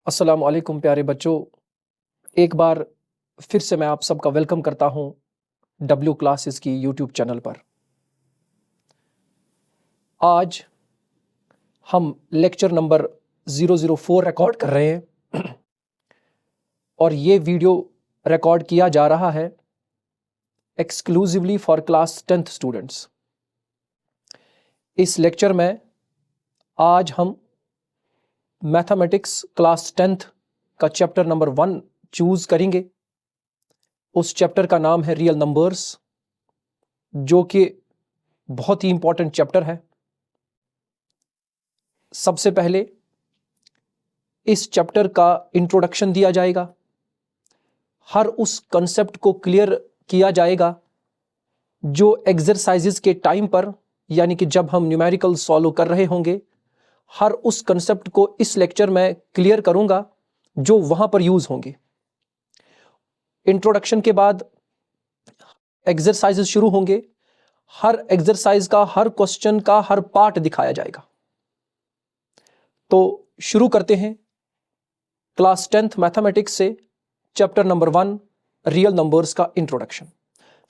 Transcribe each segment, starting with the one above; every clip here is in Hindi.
अस्सलाम वालेकुम प्यारे बच्चों। एक बार फिर से मैं आप सबका वेलकम करता हूं डब्ल्यू क्लासेस की यूट्यूब चैनल पर। आज हम लेक्चर नंबर 004 रिकॉर्ड कर रहे हैं और ये वीडियो रिकॉर्ड किया जा रहा है exclusively for class 10th students. इस लेक्चर में आज हम मैथमेटिक्स क्लास 10th का चैप्टर नंबर 1 चूज करेंगे। उस चैप्टर का नाम है रियल नंबर्स, जो कि बहुत ही इंपॉर्टेंट चैप्टर है। सबसे पहले इस चैप्टर का इंट्रोडक्शन दिया जाएगा, हर उस कंसेप्ट को क्लियर किया जाएगा जो एक्सरसाइजेस के टाइम पर, यानी कि जब हम न्यूमेरिकल सॉल्व कर रहे होंगे, हर उस कंसेप्ट को इस लेक्चर में क्लियर करूंगा जो वहां पर यूज होंगे। इंट्रोडक्शन के बाद एक्सरसाइजेस शुरू होंगे। हर एक्सरसाइज का, हर क्वेश्चन का हर पार्ट दिखाया जाएगा। तो शुरू करते हैं क्लास 10th मैथमेटिक्स से चैप्टर नंबर 1 रियल नंबर्स का इंट्रोडक्शन।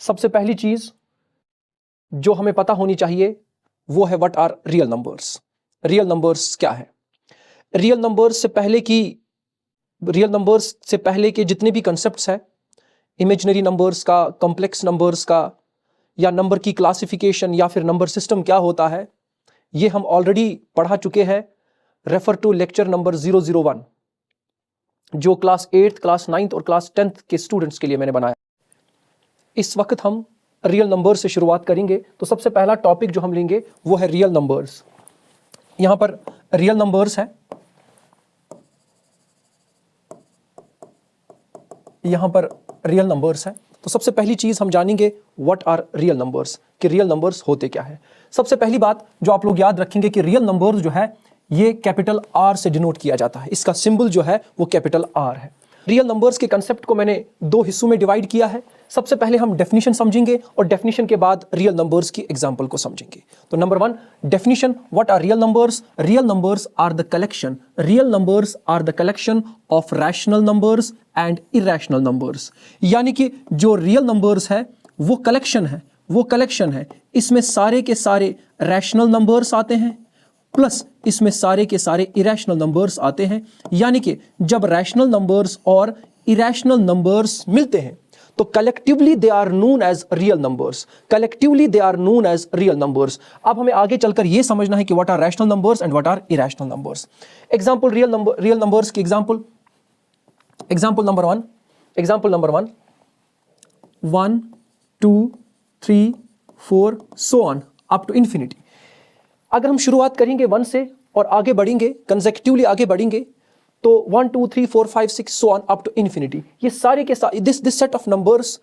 सबसे पहली चीज जो हमें पता होनी चाहिए वो है what are real numbers. Real numbers क्या है? रियल नंबर्स से पहले के जितने भी कंसेप्ट्स हैं, इमेजिनरी नंबर्स का, कॉम्प्लेक्स नंबर्स का, या नंबर की क्लासिफिकेशन, या फिर नंबर सिस्टम क्या होता है, ये हम ऑलरेडी पढ़ा चुके हैं। रेफर टू लेक्चर नंबर 001 जो क्लास 8th, क्लास 9th और क्लास 10th के स्टूडेंट्स के लिए मैंने बनाया। इस वक्त हम रियल नंबर से शुरुआत करेंगे। तो सबसे पहला टॉपिक जो हम लेंगे वो है रियल नंबर्स। यहां पर रियल नंबर्स है, यहां पर रियल नंबर्स है। तो सबसे पहली चीज हम जानेंगे व्हाट आर रियल नंबर्स, कि रियल नंबर्स होते क्या है। सबसे पहली बात जो आप लोग याद रखेंगे कि रियल नंबर्स जो है ये कैपिटल आर से डिनोट किया जाता है। इसका सिंबल जो है वो कैपिटल आर है। रियल नंबर्स के कंसेप्ट को मैंने दो हिस्सों में डिवाइड किया है। सबसे पहले हम डेफिनेशन समझेंगे और डेफिनेशन के बाद रियल नंबर्स की एग्जांपल को समझेंगे। तो number 1 definition, what are real numbers? Real numbers are the collection, real numbers are the collection of rational numbers and irrational numbers. यानी कि जो रियल नंबर्स है वो कलेक्शन है, इसमें सारे के सारे रैशनल नंबर्स आते हैं प्लस इसमें सारे के सारे इरेशनल नंबर्स आते हैं। यानी कि जब रैशनल नंबर्स और इरेशनल नंबर्स मिलते हैं तो collectively they are known as real numbers. अब हमें आगे चलकर यह समझना है कि what are rational numbers and what are irrational numbers. Example, real numbers की example number 1 1 2 3 4 so on up to infinity. अगर हम शुरुआत करेंगे 1 से और आगे बढ़ेंगे, कंसेक्यूटिवली आगे बढ़ेंगे, तो 1 2 3 4 5 6 so on up to infinity. ये सारे के सारे this set of numbers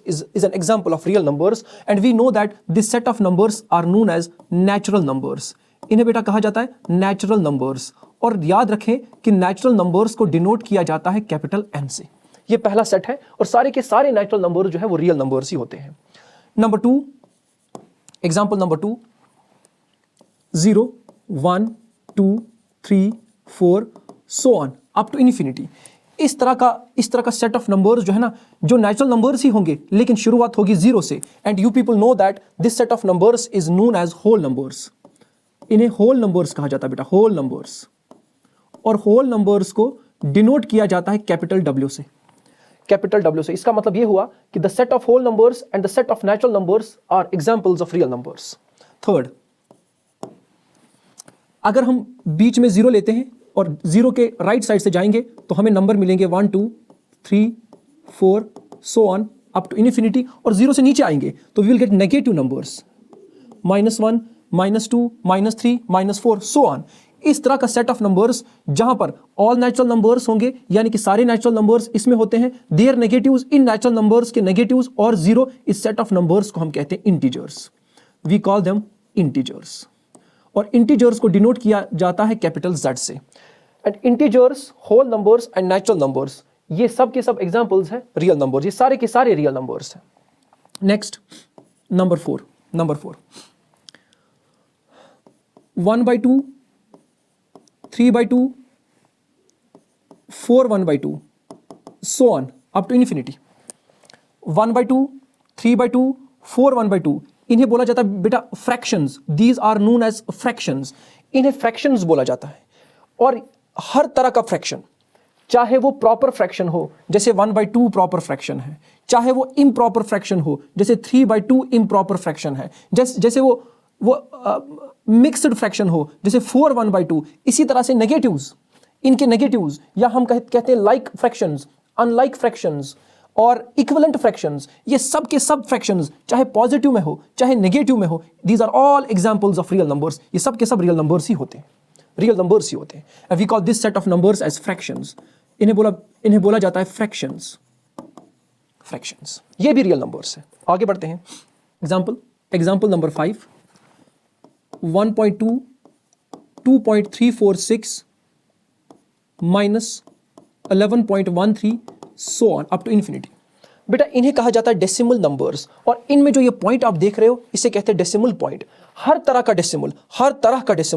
is an example of real numbers and we know that this set of numbers are known as natural numbers. इन्हें बेटा कहा जाता है नेचुरल नंबर्स। और याद रखें कि नेचुरल नंबर्स को डिनोट किया जाता है कैपिटल एन से। ये पहला सेट है और सारे के सारे नेचुरल नंबर्स जो है वो रियल नंबर्स ही होते हैं। Number 2, example number 2, 0 1 2 3 4 so on up to infinity. इस तरह का सेट ऑफ नंबर्स जो है ना, जो नेचुरल नंबर्स ही होंगे लेकिन शुरुआत होगी 0 से। And you people know that this set of numbers is known as whole numbers. इन्हें होल नंबर्स कहा जाता है बेटा, होल नंबर्स। और होल नंबर्स को डिनोट किया जाता है कैपिटल डब्ल्यू से, कैपिटल डब्ल्यू से। इसका मतलब यह हुआ कि the set of whole numbers and the set of natural numbers are examples of real numbers. Third, अगर हम बीच में 0 लेते हैं और 0 के राइट साइड से जाएंगे तो हमें नंबर मिलेंगे 1 2 3 4 so on up to infinity. और 0 से नीचे आएंगे तो we will get negative numbers, -1 -2 -3 -4 so on. इस तरह का सेट ऑफ नंबर्स जहां पर ऑल नेचुरल नंबर्स होंगे, यानी कि सारे नेचुरल नंबर्स इसमें होते हैं, देयर नेगेटिव्स इन नेचुरल नंबर्स के नेगेटिव्स, और 0 इस सेट ऑफ नंबर्स को हम कहते हैं integers. We call them integers. और इंटीजर्स को डिनोट किया जाता है कैपिटल Z से। And integers, whole numbers and natural numbers, ये सब के सब एग्जांपल्स हैं रियल नंबर्स। ये सारे के सारे रियल नंबर्स हैं। Next, number 4 1/2 3/2 4 1/2, so on up to infinity. 1/2, 3/2, 4 1/2, इन्हें बोला जाता है बेटा fractions. These are known as fractions. इन्हें फ्रैक्शंस बोला जाता है. और हर तरह का फ्रैक्शन, चाहे वो प्रॉपर फ्रैक्शन हो जैसे 1/2 प्रॉपर फ्रैक्शन है, चाहे वो इम्प्रॉपर फ्रैक्शन हो जैसे 3/2 इम्प्रॉपर फ्रैक्शन है, जैसे वो मिक्स्ड फ्रैक्शन हो जैसे 4 1/2. इसी तरह से नेगेटिव्स, इनके नेगेटिव्स या हम कहते हैं लाइक फ्रैक्शंस, अनलाइक फ्रैक्शंस और इक्विवेलेंट फ्रैक्शंस, ये सब के सब फ्रैक्शंस चाहे पॉजिटिव में हो चाहे नेगेटिव में हो, these are all examples of real numbers. ये सब के सब रियल नंबर्स ही होते हैं, रियल नंबर्स ही होते हैं. And we call this set of numbers as fractions. इन्हें बोला जाता है फ्रैक्शंस. फ्रैक्शंस ये भी रियल नंबर्स है. आगे बढ़ते हैं. Example number 5, 1.2, 2.346 -11.13 so on up to infinity. बेटा इन्हें कहा जाता है डेसिमल नंबर्स. और इनमें जो ये पॉइंट आप देख रहे हो इसे कहते हैं डेसिमल पॉइंट. हर तरह का डेसिमल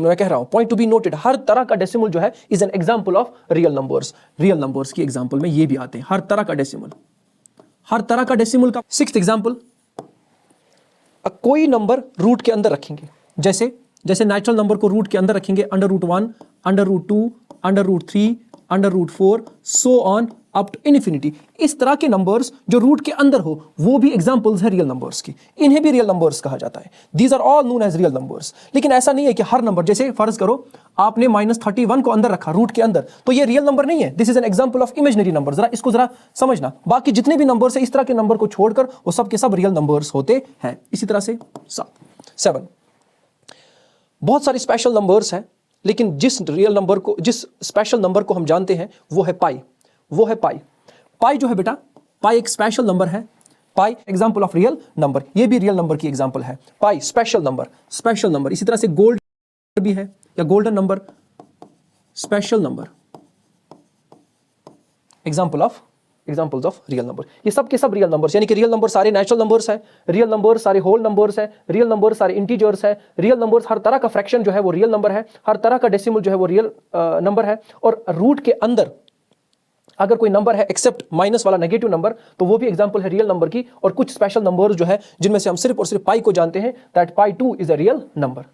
मैं कह रहा हूं, पॉइंट टू बी नोटेड, हर तरह का डेसिमल जो है is an example of real numbers. Real numbers की एग्जांपल में ये भी आते हैं, हर तरह का डेसिमल, हर तरह का डेसिमल का. 6th एग्जांपल, कोई नंबर रूट के अंदर रखेंगे, जैसे नेचुरल नंबर को रूट के अंदर रखेंगे, √1, √2, √3, √4 so on up to infinity. इस तरह के नंबर्स जो रूट के अंदर हो वो भी एग्जांपल्स है रियल नंबर्स की. इन्हें भी रियल नंबर्स कहा जाता है. These are all known as real numbers. लेकिन ऐसा नहीं है कि हर नंबर, जैसे फर्ज करो आपने -31 को अंदर रखा रूट के अंदर, तो ये रियल नंबर नहीं है. This is an example of imaginary number. जरा इसको जरा समझना. बाकी जितने भी नंबर्स है इस तरह के नंबर को छोड़कर वो सब के सब रियल नंबर्स होते हैं. इसी तरह से 7. बहुत सारे स्पेशल नंबर्स हैं, लेकिन जिस स्पेशल नंबर को हम जानते हैं वो है पाई. पाई जो है बेटा, पाई एक स्पेशल नंबर है. पाई एग्जांपल ऑफ रियल नंबर, ये भी रियल नंबर की एग्जांपल है. पाई स्पेशल नंबर. इसी तरह से गोल्ड भी है या golden number, special number, examples of real number. ये सब के सब रियल नंबर्स, यानी कि रियल नंबर सारे नेचुरल नंबर्स हैं, रियल नंबर सारे होल नंबर्स हैं, रियल नंबर सारे इंटीजर्स हैं, रियल नंबर्स हर तरह का फ्रैक्शन जो है वो रियल नंबर है, हर तरह का डेसिमल जो है वो रियल नंबर है. और रूट के अंदर अगर कोई नंबर है एक्सेप्ट माइनस वाला नेगेटिव नंबर, तो वो भी एग्जांपल है रियल नंबर की. और कुछ स्पेशल नंबर्स जो है जिनमें से हम सिर्फ और सिर्फ पाई को जानते हैं, that pi 2 is a real number.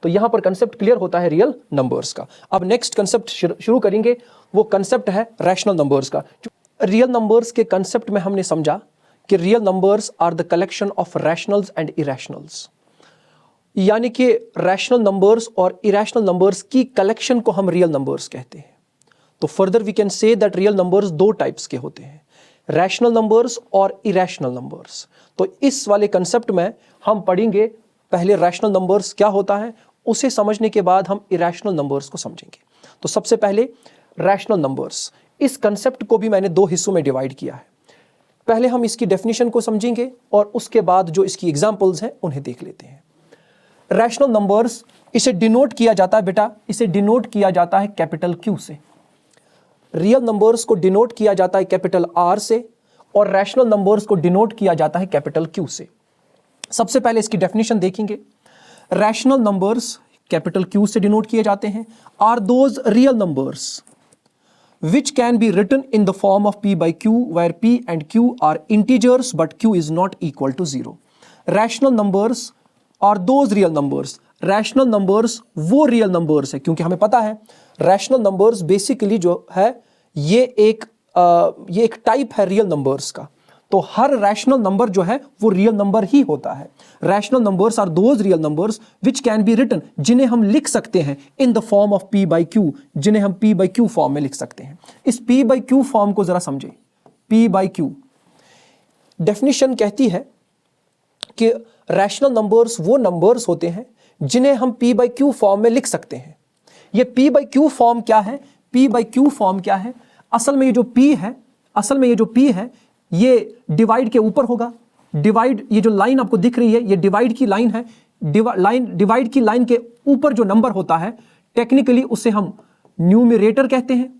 तो यहां पर कंसेप्ट क्लियर होता है रियल नंबर्स का. अब नेक्स्ट कंसेप्ट शुरू करेंगे, वो कंसेप्ट है रैशनल नंबर्स का. रियल नंबर्स के कंसेप्ट में हमने समझा कि real numbers are the collection of rationals and irrationals, यानी कि रैशनल नंबर्स और इरैशनल नंबर्स की कलेक्शन को हम रियल नंबर्स कहते हैं. तो further we can say that real numbers 2 types के होते हैं, रैशनल नंबर्स और इरैशनल नंबर्स. तो इस वाले कंसेप्ट में हम पढ़ेंगे पहले रैशनल नंबर्स क्या होता है, उसे समझने के बाद हम इरैशनल नंबर्स को समझेंगे. तो सबसे पहले रैशनल नंबर्स. इस कंसेप्ट को भी मैंने 2 हिस्सों में डिवाइड किया है. पहले हम इसकी डेफिनेशन को समझेंगे और उसके बाद जो इसकी एग्जांपल्स हैं उन्हें देख लेते हैं. रैशनल नंबर्स, इसे डिनोट किया जाता है बेटा, इसे डिनोट किया जाता है कैपिटल Q से. रियल नंबर्स को डिनोट किया जाता है कैपिटल R से और रैशनल नंबर्स को डिनोट किया जाता है कैपिटल Q से. सबसे पहले इसकी डेफिनेशन देखेंगे. रैशनल नंबर्स कैपिटल Q से डिनोट किए जाते हैं, are those real numbers which can be written in the form of p by q, where p and q are integers but q is not equal to 0. Rational numbers are those real numbers. Rational numbers वो real numbers है, क्योंकि हमें पता है rational numbers basically जो है ये एक टाइप है रियल नंबर्स का. तो हर रैशनल नंबर जो है वो रियल नंबर ही होता है. Rational numbers are those real numbers which can be written, जिन्हें हम लिख सकते हैं in the form of p by q, जिन्हें हम p by q फॉर्म में लिख सकते हैं. इस p by q फॉर्म को जरा समझे. p by q डेफिनेशन कहती है कि रैशनल नंबर्स वो नंबर्स होते हैं जिन्हें हम p by q फॉर्म में लिख सकते हैं. ये p by q फॉर्म क्या है? p by q फॉर्म क्या है? असल में ये जो p है ये डिवाइड के ऊपर होगा. डिवाइड, ये जो लाइन आपको दिख रही है ये डिवाइड की लाइन है. डिवाइड की लाइन के ऊपर जो नंबर होता है टेक्निकली उसे हम न्यूमरेटर कहते हैं,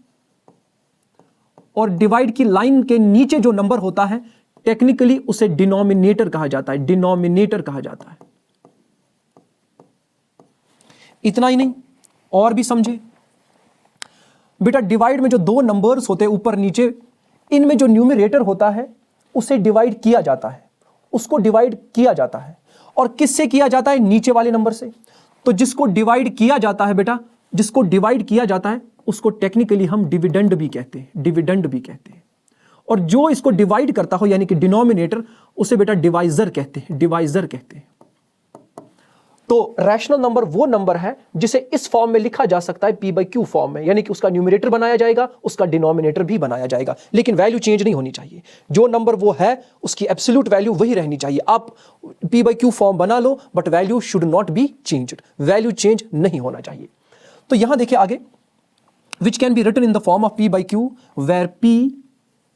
और डिवाइड की लाइन के नीचे जो नंबर होता है टेक्निकली उसे डिनोमिनेटर कहा जाता है. इतना ही नहीं, और भी समझे बेटा डिवाइड में जो दो नंबर्स होते हैं ऊपर नीचे, इनमें जो न्यूमरेटर होता है उसे डिवाइड किया जाता है, उसको डिवाइड किया जाता है। और किससे किया जाता है? नीचे वाले नंबर से। तो जिसको डिवाइड किया जाता है बेटा, जिसको डिवाइड किया जाता है उसको टेक्निकली हम डिविडेंड भी कहते हैं, डिविडेंड भी कहते हैं। और जो इसको डिवाइड करता हो यानी कि डिनोमिनेटर, उसे बेटा डिवाइजर कहते हैं, डिवाइजर कहते हैं। तो रैशनल नंबर वो नंबर है जिसे इस फॉर्म में लिखा जा सकता है p/q फॉर्म में, यानी कि उसका न्यूमरेटर बनाया जाएगा, उसका डिनोमिनेटर भी बनाया जाएगा, लेकिन वैल्यू चेंज नहीं होनी चाहिए। जो नंबर वो है उसकी एब्सोल्यूट वैल्यू वही रहनी चाहिए। आप p/q फॉर्म बना लो but value should not be changed, value change नहीं होना चाहिए। तो यहां देखिए आगे, which can be written in the form of p/q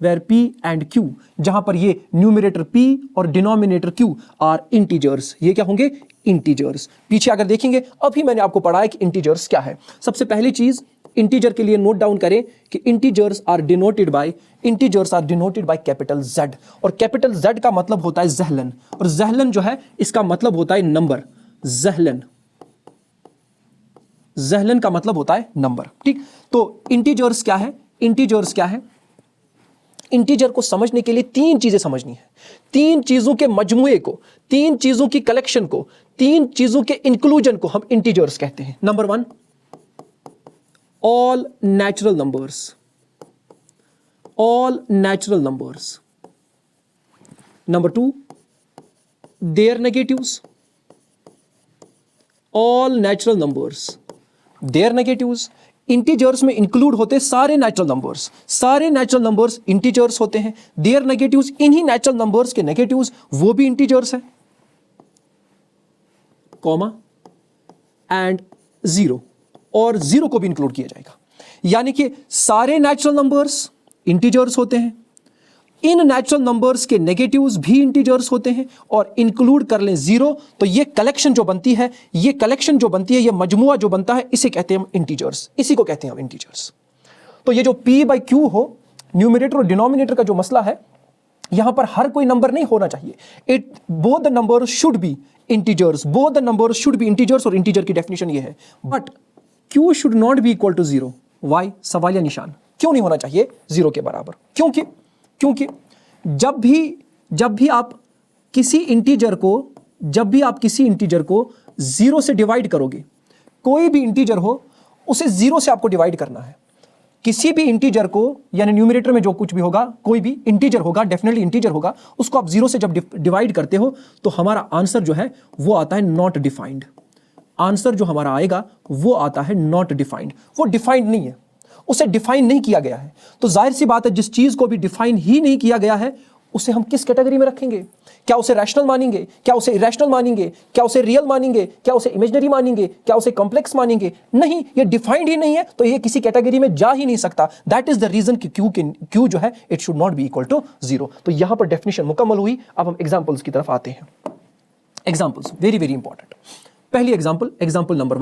where p and q, जहां पर ये न्यूमरेटर p और डिनोमिनेटर q आर इंटीजर्स। ये क्या होंगे? इंटीजर्स। पीछे अगर देखेंगे, अभी मैंने आपको पढ़ा है कि इंटीजर्स क्या है। सबसे पहली चीज इंटीजर के लिए नोट डाउन करें कि integers are denoted by capital Z, और कैपिटल Z का मतलब होता है ज़हलन, और ज़हलन जो है इसका मतलब होता है नंबर। ज़हलन, ज़हलन का मतलब होता है नंबर। ठीक, तो इंटीजर्स क्या है? इंटीजर्स क्या है? इंटीजर को समझने के लिए तीन चीजें समझनी है। तीन चीजों के मजमुए को, तीन चीजों की कलेक्शन को, तीन चीजों के इंक्लूजन को हम इंटीजर्स कहते हैं। Number 1, all natural numbers, all natural numbers. Number 2, their negatives, all natural numbers, their negatives. Integers में इंक्लूड होते सारे नेचुरल नंबर्स, सारे नेचुरल नंबर्स इंटीजर्स होते हैं। देयर नेगेटिव्स, इन्हीं नेचुरल नंबर्स के नेगेटिव्स वो भी इंटीजर्स है, कॉमा एंड 0, और 0 को भी इंक्लूड किया जाएगा। यानी कि सारे नेचुरल नंबर्स इंटीजर्स होते हैं, इन नेचुरल नंबर्स के नेगेटिव्स भी इंटीजर्स होते हैं, और इंक्लूड कर लें 0, तो ये कलेक्शन जो बनती है, ये कलेक्शन जो बनती है, ये मजमुआ जो बनता है, इसे कहते हैं हम इंटीजर्स, इसी को कहते हैं हम इंटीजर्स। तो ये जो p/q हो, न्यूमरेटर और डिनोमिनेटर का जो मसला है, यहां पर हर कोई नंबर नहीं होना चाहिए। It both the numbers should be integers, both the numbers should be integers, और इंटीजर की डेफिनेशन ये है। But q should not be equal to 0। Why? सवालिया निशान। क्यों नहीं होना चाहिए 0 के बराबर? क्योंकि जब भी आप किसी इंटीजर को 0 से डिवाइड करोगे, कोई भी इंटीजर हो उसे 0 से आपको डिवाइड करना है। किसी भी इंटीजर को, यानी न्यूमरेटर में जो कुछ भी होगा, कोई भी इंटीजर होगा, डेफिनेटली इंटीजर होगा, उसको आप 0 से जब डिवाइड करते हो तो हमारा आंसर जो है वो आता है नॉट डिफाइंड। आंसर जो हमारा आएगा वो आता है नॉट डिफाइंड, वो डिफाइंड नहीं है, उसे डिफाइन नहीं किया गया है। तो जाहिर सी बात है, जिस चीज को भी डिफाइन ही नहीं किया गया है उसे हम किस कैटेगरी में रखेंगे? क्या उसे रैशनल मानेंगे? क्या उसे इरेशनल मानेंगे? क्या उसे रियल मानेंगे? क्या उसे इमेजिनरी मानेंगे? क्या उसे कॉम्प्लेक्स मानेंगे? नहीं, ये डिफाइंड ही नहीं है, तो ये किसी कैटेगरी में जा ही नहीं सकता। दैट इज द रीजन कि क्यू जो है it should not be equal to 0। तो यहां पर डेफिनेशन मुकम्मल हुई। अब हम एग्जांपल्स की तरफ आते हैं। Examples very very important. पहली example number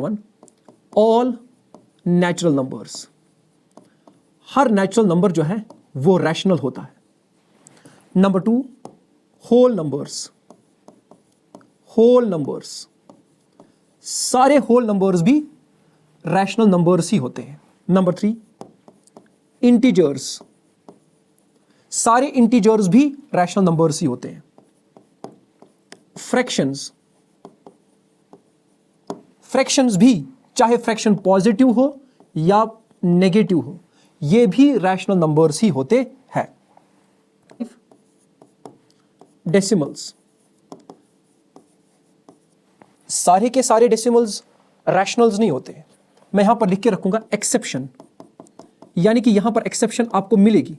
1, all natural numbers. हर नेचुरल नंबर जो है वो रैशनल होता है। नंबर 2, होल नंबर्स, सारे होल नंबर्स भी रैशनल नंबर्स ही होते हैं। नंबर 3, इंटीजर्स, सारे इंटीजर्स भी रैशनल नंबर्स ही होते हैं। फ्रैक्शंस भी, चाहे फ्रैक्शन पॉजिटिव हो या नेगेटिव हो, ये भी रैशनल नंबर्स ही होते हैं। डेसिमल्स, सारे के सारे डेसिमल्स रैशनल्स नहीं होते। मैं यहां पर लिख के रखूंगा एक्सेप्शन, यानी कि यहां पर एक्सेप्शन आपको मिलेगी,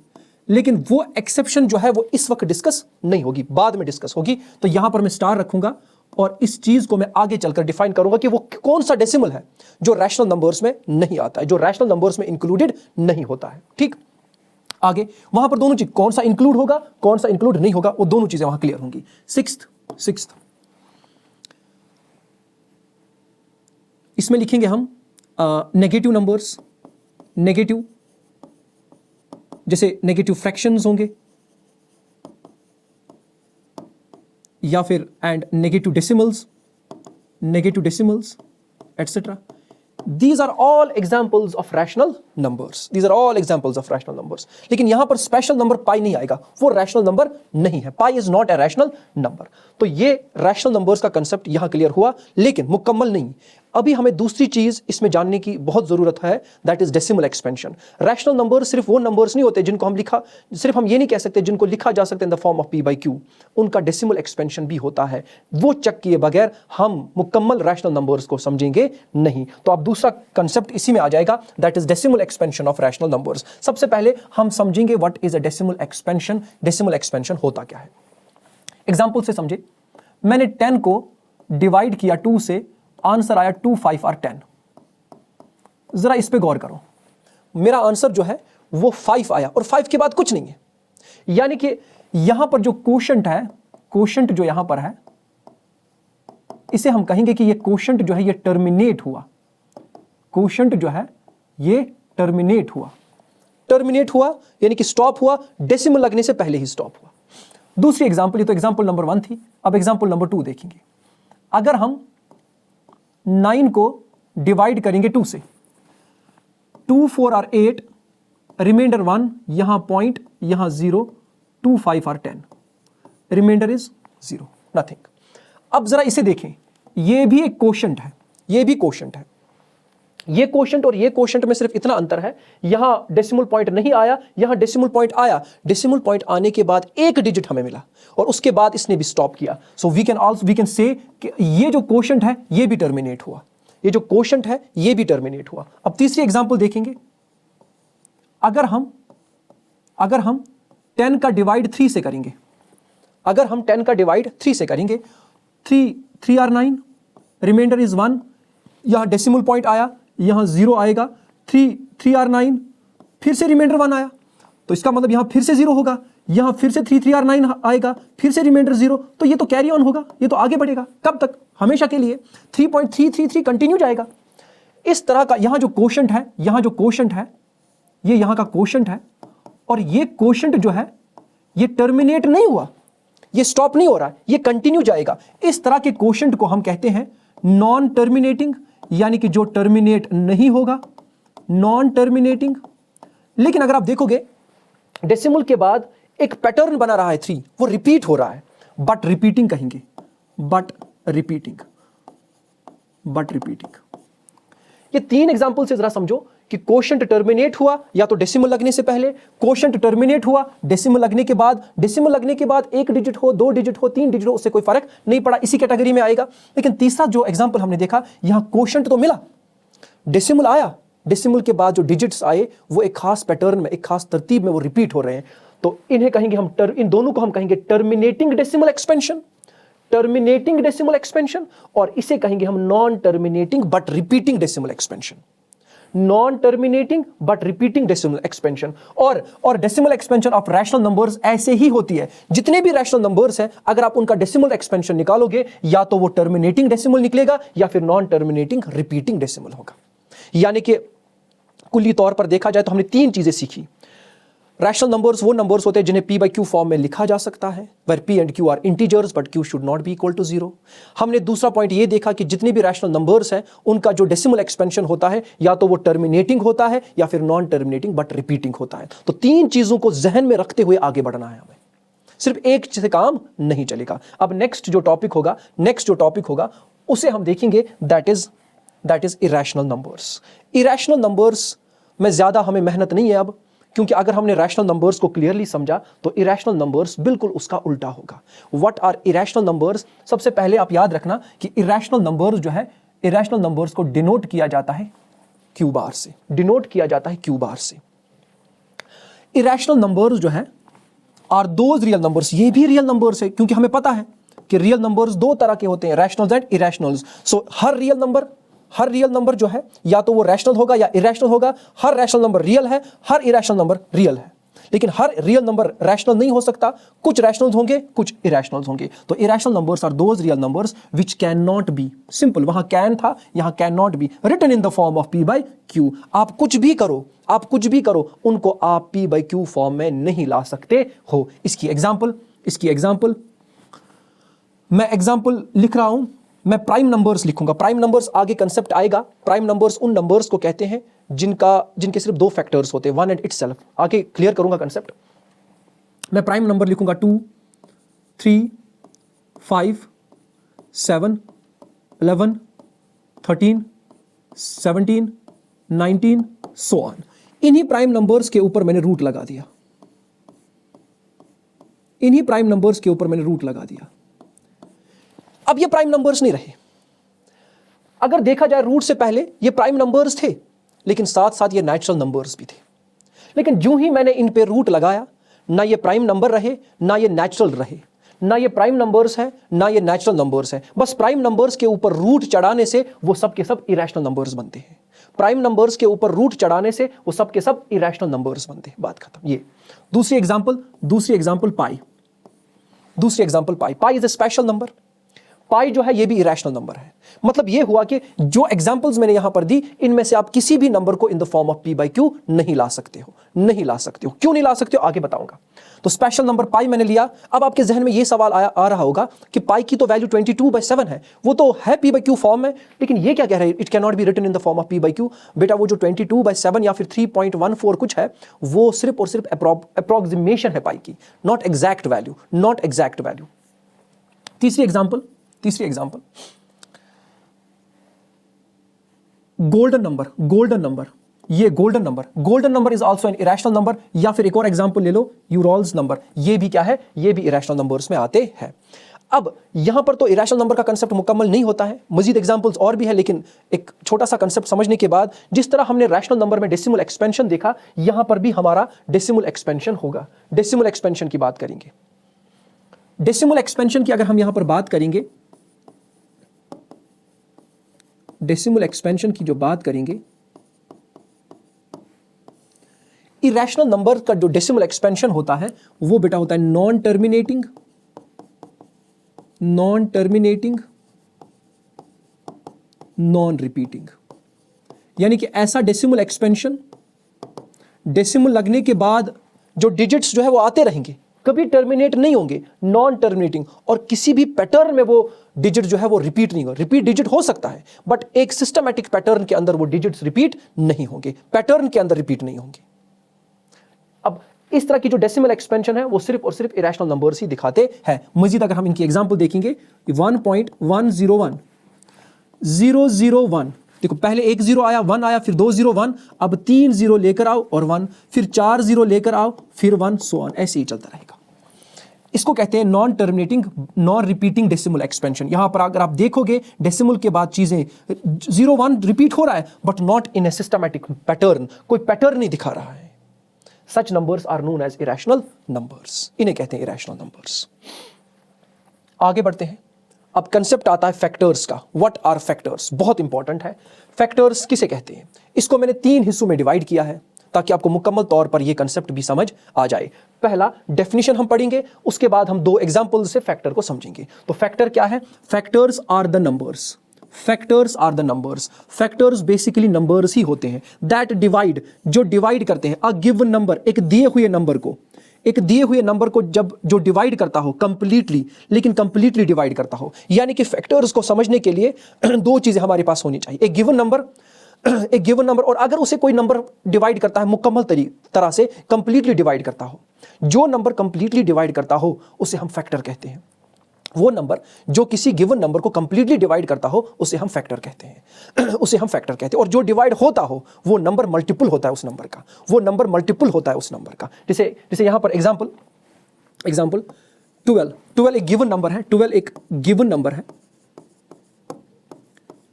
लेकिन वो एक्सेप्शन जो है वो इस वक्त डिस्कस नहीं होगी, बाद में डिस्कस होगी। तो यहां पर मैं स्टार रखूंगा और इस चीज को मैं आगे चलकर डिफाइन करूंगा कि वो कौन सा डेसिमल है जो रैशनल नंबर्स में नहीं आता है, जो रैशनल नंबर्स में इंक्लूडेड नहीं होता है। ठीक, आगे वहां पर दोनों चीज, कौन सा इंक्लूड होगा कौन सा इंक्लूड नहीं होगा, वो दोनों चीजें वहां क्लियर होंगी। सिक्स्थ, इसमें लिखेंगे हम नेगेटिव नंबर्स, नेगेटिव, जैसे नेगेटिव फ्रैक्शंस होंगे, या फिर and negative decimals etcetera. These are all examples of rational numbers. These are all examples of rational numbers. लेकिन यहां पर स्पेशल नंबर पाई नहीं आएगा, वो रैशनल नंबर नहीं है. Pi is not a rational number. तो ये रैशनल नंबर्स का कंसेप्ट यहां क्लियर हुआ, लेकिन मुकम्मल नहीं. अभी हमें दूसरी चीज इसमें जानने की बहुत जरूरत है, that is decimal expansion. Rational number सिर्फ वो नंबर्स नहीं होते जिनको हम सिर्फ हम ये नहीं कह सकते जिनको लिखा जा सकता है इन the form of P by Q. उनका डेसिमल एक्सपेंशन भी होता है. वो चेक किए बगैर हम मुकम्मल रैशनल नंबर्स को समझेंगे नहीं. तो अब दूसरा कंसेप्ट इसी में आ जाएगा, that is decimal expansion of rational numbers. सबसे पहले हम समझेंगे what is a decimal expansion. Decimal expansion होता क्या है. एग्जाम्पल से समझे. मैंने 10 को डिवाइड किया 2 से, आंसर आया 2, 5 और 10. जरा इस पे गौर करो. मेरा आंसर जो है वो 5 आया और 5 के बाद कुछ नहीं है. यानी कि यहां पर जो कोशेंट है, कोशेंट जो यहां पर है, इसे हम कहेंगे कि ये कोशेंट जो है ये टर्मिनेट हुआ. कोशेंट जो है ये टर्मिनेट हुआ. टर्मिनेट हुआ यानी कि स्टॉप हुआ, डेसिमल लगने से पहले ही स्टॉप हुआ. दूसरी एग्जांपल, ये तो एग्जांपल नंबर 1 थी. अब एग्जांपल नंबर 2 देखेंगे. अगर हम 9 को डिवाइड करेंगे 2 से, 2, 4 और 8, रिमाइंडर 1, यहां पॉइंट, यहां 0, 2, 5 और 10, रिमाइंडर इज 0, नथिंग. अब जरा इसे देखें, यह भी एक कोशेंट है, यह भी कोशेंट है. ये कोशेंट और ये कोशेंट में सिर्फ इतना अंतर है, यहां डेसिमल पॉइंट नहीं आया, यहां डेसिमल पॉइंट आया. डेसिमल पॉइंट आने के बाद एक डिजिट हमें मिला और उसके बाद इसने भी स्टॉप किया. सो वी कैन से कि ये जो कोशेंट है ये भी टर्मिनेट हुआ, ये जो कोशेंट है ये भी टर्मिनेट हुआ. अब तीसरी एग्जांपल देखेंगे. अगर हम 10 का डिवाइड 3 से करेंगे, अगर हम 10 का डिवाइड 3 से करेंगे, 3 और 9, रिमाइंडर इज 1, यहां डेसिमल पॉइंट आया, यहां 0 आएगा, 3 और 9, फिर से रिमाइंडर 1 आया, तो इसका मतलब यहां फिर से 0 होगा, यहां फिर से 3 और 9 आएगा, फिर से रिमाइंडर 0. तो ये तो कैरी ऑन होगा, ये तो आगे बढ़ेगा. कब तक? हमेशा के लिए. 3.333 कंटिन्यू जाएगा. इस तरह का यहां जो कोशेंट है, यहां जो कोशेंट है, ये यहां का कोशेंट है, और ये कोशेंट जो है ये टर्मिनेट नहीं हुआ, ये स्टॉप नहीं हो रहा है, ये कंटिन्यू जाएगा. इस तरह के कोशेंट को हम कहते हैं नॉन टर्मिनेटिंग, यानी कि जो टर्मिनेट नहीं होगा, नॉन टर्मिनेटिंग. लेकिन अगर आप देखोगे डेसिमल के बाद एक पैटर्न बना रहा है 3, वो रिपीट हो रहा है. बट रिपीटिंग कहेंगे, बट रिपीटिंग. ये 3 एग्जांपल से जरा समझो कि कोशेंट टर्मिनेट हुआ या तो डेसिमल लगने से पहले, कोशेंट टर्मिनेट हुआ डेसिमल लगने के बाद, डेसिमल लगने के बाद 1 डिजिट हो, 2 डिजिट हो, 3 डिजिट हो, उससे कोई फर्क नहीं पड़ा, इसी कैटेगरी में आएगा. लेकिन तीसरा जो एग्जांपल हमने देखा, यहां कोशेंट तो मिला, डेसिमल आया, डेसिमल के बाद जो डिजिट्स आए वो एक खास पैटर्न में, एक खास तरतीब में वो रिपीट हो रहे हैं. तो इन्हें कहेंगे हम इन दोनों को हम कहेंगे terminating decimal expansion, terminating decimal expansion, और इसे कहेंगे हम non terminating but repeating decimal expansion. Non terminating but repeating decimal expansion. और decimal expansion of rational numbers ऐसे ही होती है. जितने भी रैशनल नंबर्स हैं, अगर आप उनका डेसिमल एक्सपेंशन निकालोगे, या तो वो टर्मिनेटिंग डेसिमल निकलेगा या फिर नॉन टर्मिनेटिंग रिपीटिंग डेसिमल होगा. यानी कि कुल्ली तौर पर देखा जाए तो हमने 3 चीजें सीखी. रैशनल नंबर्स वो नंबर्स होते हैं जिन्हें p बाई क्यू फॉर्म में लिखा जा सकता है, where p and q are integers but q should not be equal to 0. हमने दूसरा पॉइंट ये देखा कि जितने भी रैशनल नंबर्स हैं उनका जो डेसिमल एक्सपेंशन होता है या तो वो टर्मिनेटिंग होता है या फिर नॉन टर्मिनेटिंग बट रिपीटिंग होता है. तो 3 चीजों को जहन में रखते हुए आगे बढ़ना है हमें, सिर्फ एक से काम नहीं चलेगा. अब नेक्स्ट जो टॉपिक होगा उसे हम देखेंगे, that is irrational numbers. Irrational numbers में ज्यादा हमें मेहनत नहीं है अब, क्योंकि अगर हमने रैशनल नंबर्स को क्लियरली समझा तो इरेशनल नंबर्स बिल्कुल उसका उल्टा होगा. What are irrational numbers? सबसे पहले आप याद रखना कि इरेशनल नंबर्स जो है, इरेशनल नंबर्स को डिनोट किया जाता है क्यू बार से, डिनोट किया जाता है क्यू बार से. इरेशनल नंबर्स जो है आर दोज रियल नंबर्स, ये भी रियल नंबर्स है, क्योंकि हमें पता है कि रियल नंबर्स 2 तरह के होते हैं, रैशनल्स एंड इरेशनल्स. सो हर रियल नंबर जो है या तो वो रैशनल होगा या इरेशनल होगा. हर रैशनल नंबर रियल है, हर इरेशनल नंबर रियल है. लेकिन हर रियल नंबर रैशनल नहीं हो सकता, कुछ रैशनल्स होंगे, कुछ इरेशनल्स होंगे. तो irrational numbers are those real numbers which can not be, simple, वहां कैन था, यहां can not be, written in the form of p by Q. आप कुछ भी करो, उनको आप p बाई क्यू फॉर्म में नहीं ला सकते हो. इसकी एग्जाम्पल मैं एग्जाम्पल लिख रहा हूं मैं प्राइम नंबर्स लिखूंगा। प्राइम नंबर्स आगे कंसेप्ट आएगा। प्राइम नंबर्स उन नंबर्स को कहते हैं जिनके सिर्फ दो फैक्टर्स होते हैं, वन एंड इटसेल्फ। आगे क्लियर करूंगा कंसेप्ट। मैं प्राइम नंबर लिखूंगा 2, 3, 5, 7, 11, 13, 17, 19 सो ऑन। इन्हीं प्राइम नंबर्स के ऊपर मैंने रूट लगा दिया। इन्हीं प्राइम नंबर्स के ऊपर मैंने रूट लगा दिया। अब ये प्राइम नंबर्स नहीं रहे। अगर देखा जाए रूट से पहले ये प्राइम नंबर्स थे, लेकिन साथ साथ ये नेचुरल नंबर्स भी थे। लेकिन जो ही मैंने इन पे रूट लगाया, ना ये प्राइम नंबर रहे ना ये नेचुरल रहे। ना ये प्राइम नंबर्स है ना ये नेचुरल नंबर्स है। बस प्राइम नंबर्स के ऊपर रूट चढ़ाने से वो सब के सब इरेशनल नंबर्स बनते हैं। प्राइम नंबर्स के ऊपर रूट चढ़ाने से वो सब के सब इरेशनल नंबर्स बनते हैं। बात खत्म। ये दूसरी एग्जांपल पाई। दूसरी example pi is a special number. Pi जो है ये भी इरेशनल नंबर है। मतलब ये हुआ कि जो एग्जांपल्स मैंने यहां पर दी, इनमें से आप किसी भी नंबर को इन the form of P by Q नहीं ला सकते हो। नहीं ला सकते हो। क्यों नहीं ला सकते हो आगे बताऊंगा। तो स्पेशल नंबर पाई मैंने लिया। अब आपके जहन में ये सवाल आ रहा होगा कि पाई की तो वैल्यू 22/7 है, वो तो है पी बाई क्यू फॉर्म में, लेकिन ये क्या कह रहे हैं, it can not be written in the form of P by Q. बेटा वो जो 22/7 या फिर 3.14 कुछ है, वो सिर्फ और सिर्फ अप्रोक्सीमेशन है पाई की, not exact value, not exact value. तीसरी एग्जांपल गोल्डन नंबर। ये golden number is also an irrational number. या फिर एक और एग्जांपल ले लो, यूरोल्स नंबर। ये भी क्या है, ये भी इरेशनल नंबर्स में आते हैं। अब यहां पर तो इरेशनल नंबर का कंसेप्ट मुकम्मल नहीं होता है, मजीद एग्जांपल्स और भी है, लेकिन एक छोटा सा कंसेप्ट समझने के बाद, जिस तरह हमने रैशनल नंबर में डेसिमल एक्सपेंशन देखा, यहां पर भी हमारा डेसिमल एक्सपेंशन होगा। डेसिमल एक्सपेंशन की बात करेंगे। डेसिमल एक्सपेंशन की अगर हम यहां पर बात करेंगे, डेसिमल एक्सपेंशन की जो बात करेंगे, इरेशनल नंबर का जो डेसिमल एक्सपेंशन होता है वो बेटा होता है नॉन टर्मिनेटिंग, नॉन रिपीटिंग। यानी कि ऐसा डेसिमल एक्सपेंशन, डेसिमल लगने के बाद जो डिजिट्स जो है वो आते रहेंगे, कभी टर्मिनेट नहीं होंगे, नॉन टर्मिनेटिंग। और किसी भी पैटर्न में वो डिजिट जो है वो रिपीट नहीं होगा। रिपीट डिजिट हो सकता है, बट एक सिस्टमैटिक पैटर्न के अंदर वो डिजिट्स रिपीट नहीं होंगे, पैटर्न के अंदर रिपीट नहीं होंगे। अब इस तरह की जो डेसिमल एक्सपेंशन है वो सिर्फ और सिर्फ इरेशनल नंबर्स ही दिखाते हैं। मजीद अगर हम इनकी एग्जांपल देखेंगे, 1.101, 001, देखो पहले एक 0 आया, 1 आया, फिर 2 0 1, अब 3 0 लेकर आओ और 1, फिर 4 0 लेकर आओ, फिर 1 सो ऑन, ऐसे ही चलता रहेगा। इसको कहते हैं non terminating, non repeating decimal expansion. यहां पर अगर आप देखोगे डेसिमल के बाद चीजें 0 1 रिपीट हो रहा है, but not in A systematic pattern, कोई पैटर्न नहीं दिखा रहा है। Such numbers are known as irrational numbers. इन्हें कहते हैं irrational numbers. आगे बढ़ते हैं। अब कंसेप्ट आता है फैक्टर्स का। What are factors? बहुत इंपॉर्टेंट है। फैक्टर्स किसे कहते हैं? इसको मैंने 3 हिस्सों में डिवाइड किया है ताकि आपको मुकम्मल तौर पर यह कंसेप्ट भी समझ आ जाए। पहला डेफिनेशन हम पढ़ेंगे, उसके बाद हम 2 एग्जांपल से फैक्टर को समझेंगे। तो फैक्टर क्या है? Factors are the numbers. Factors are the numbers. Factors basically numbers ही होते हैं दैट डिवाइड, जो डिवाइड करते हैं अ गिवन नंबर, एक दिए हुए नंबर को जब जो डिवाइड करता हो कंप्लीटली, लेकिन कंप्लीटली डिवाइड करता हो। यानी कि फैक्टर्स को समझने के लिए 2 चीजें हमारे पास होनी चाहिए, एक गिवन नंबर और अगर उसे कोई नंबर डिवाइड करता है मुकम्मल तरह से, कंप्लीटली डिवाइड करता हो। जो नंबर कंप्लीटली डिवाइड करता हो उसे हम फैक्टर कहते हैं। वो नंबर जो किसी गिवन नंबर को कंप्लीटली डिवाइड करता हो उसे हम फैक्टर कहते हैं। उसे हम फैक्टर कहते हैं। और जो डिवाइड होता हो वो नंबर मल्टीपल होता है उस नंबर का, वो नंबर मल्टीपल होता है उस नंबर का। जैसे यहां पर एग्जांपल 12 एक गिवन नंबर है, 12 एक गिवन नंबर है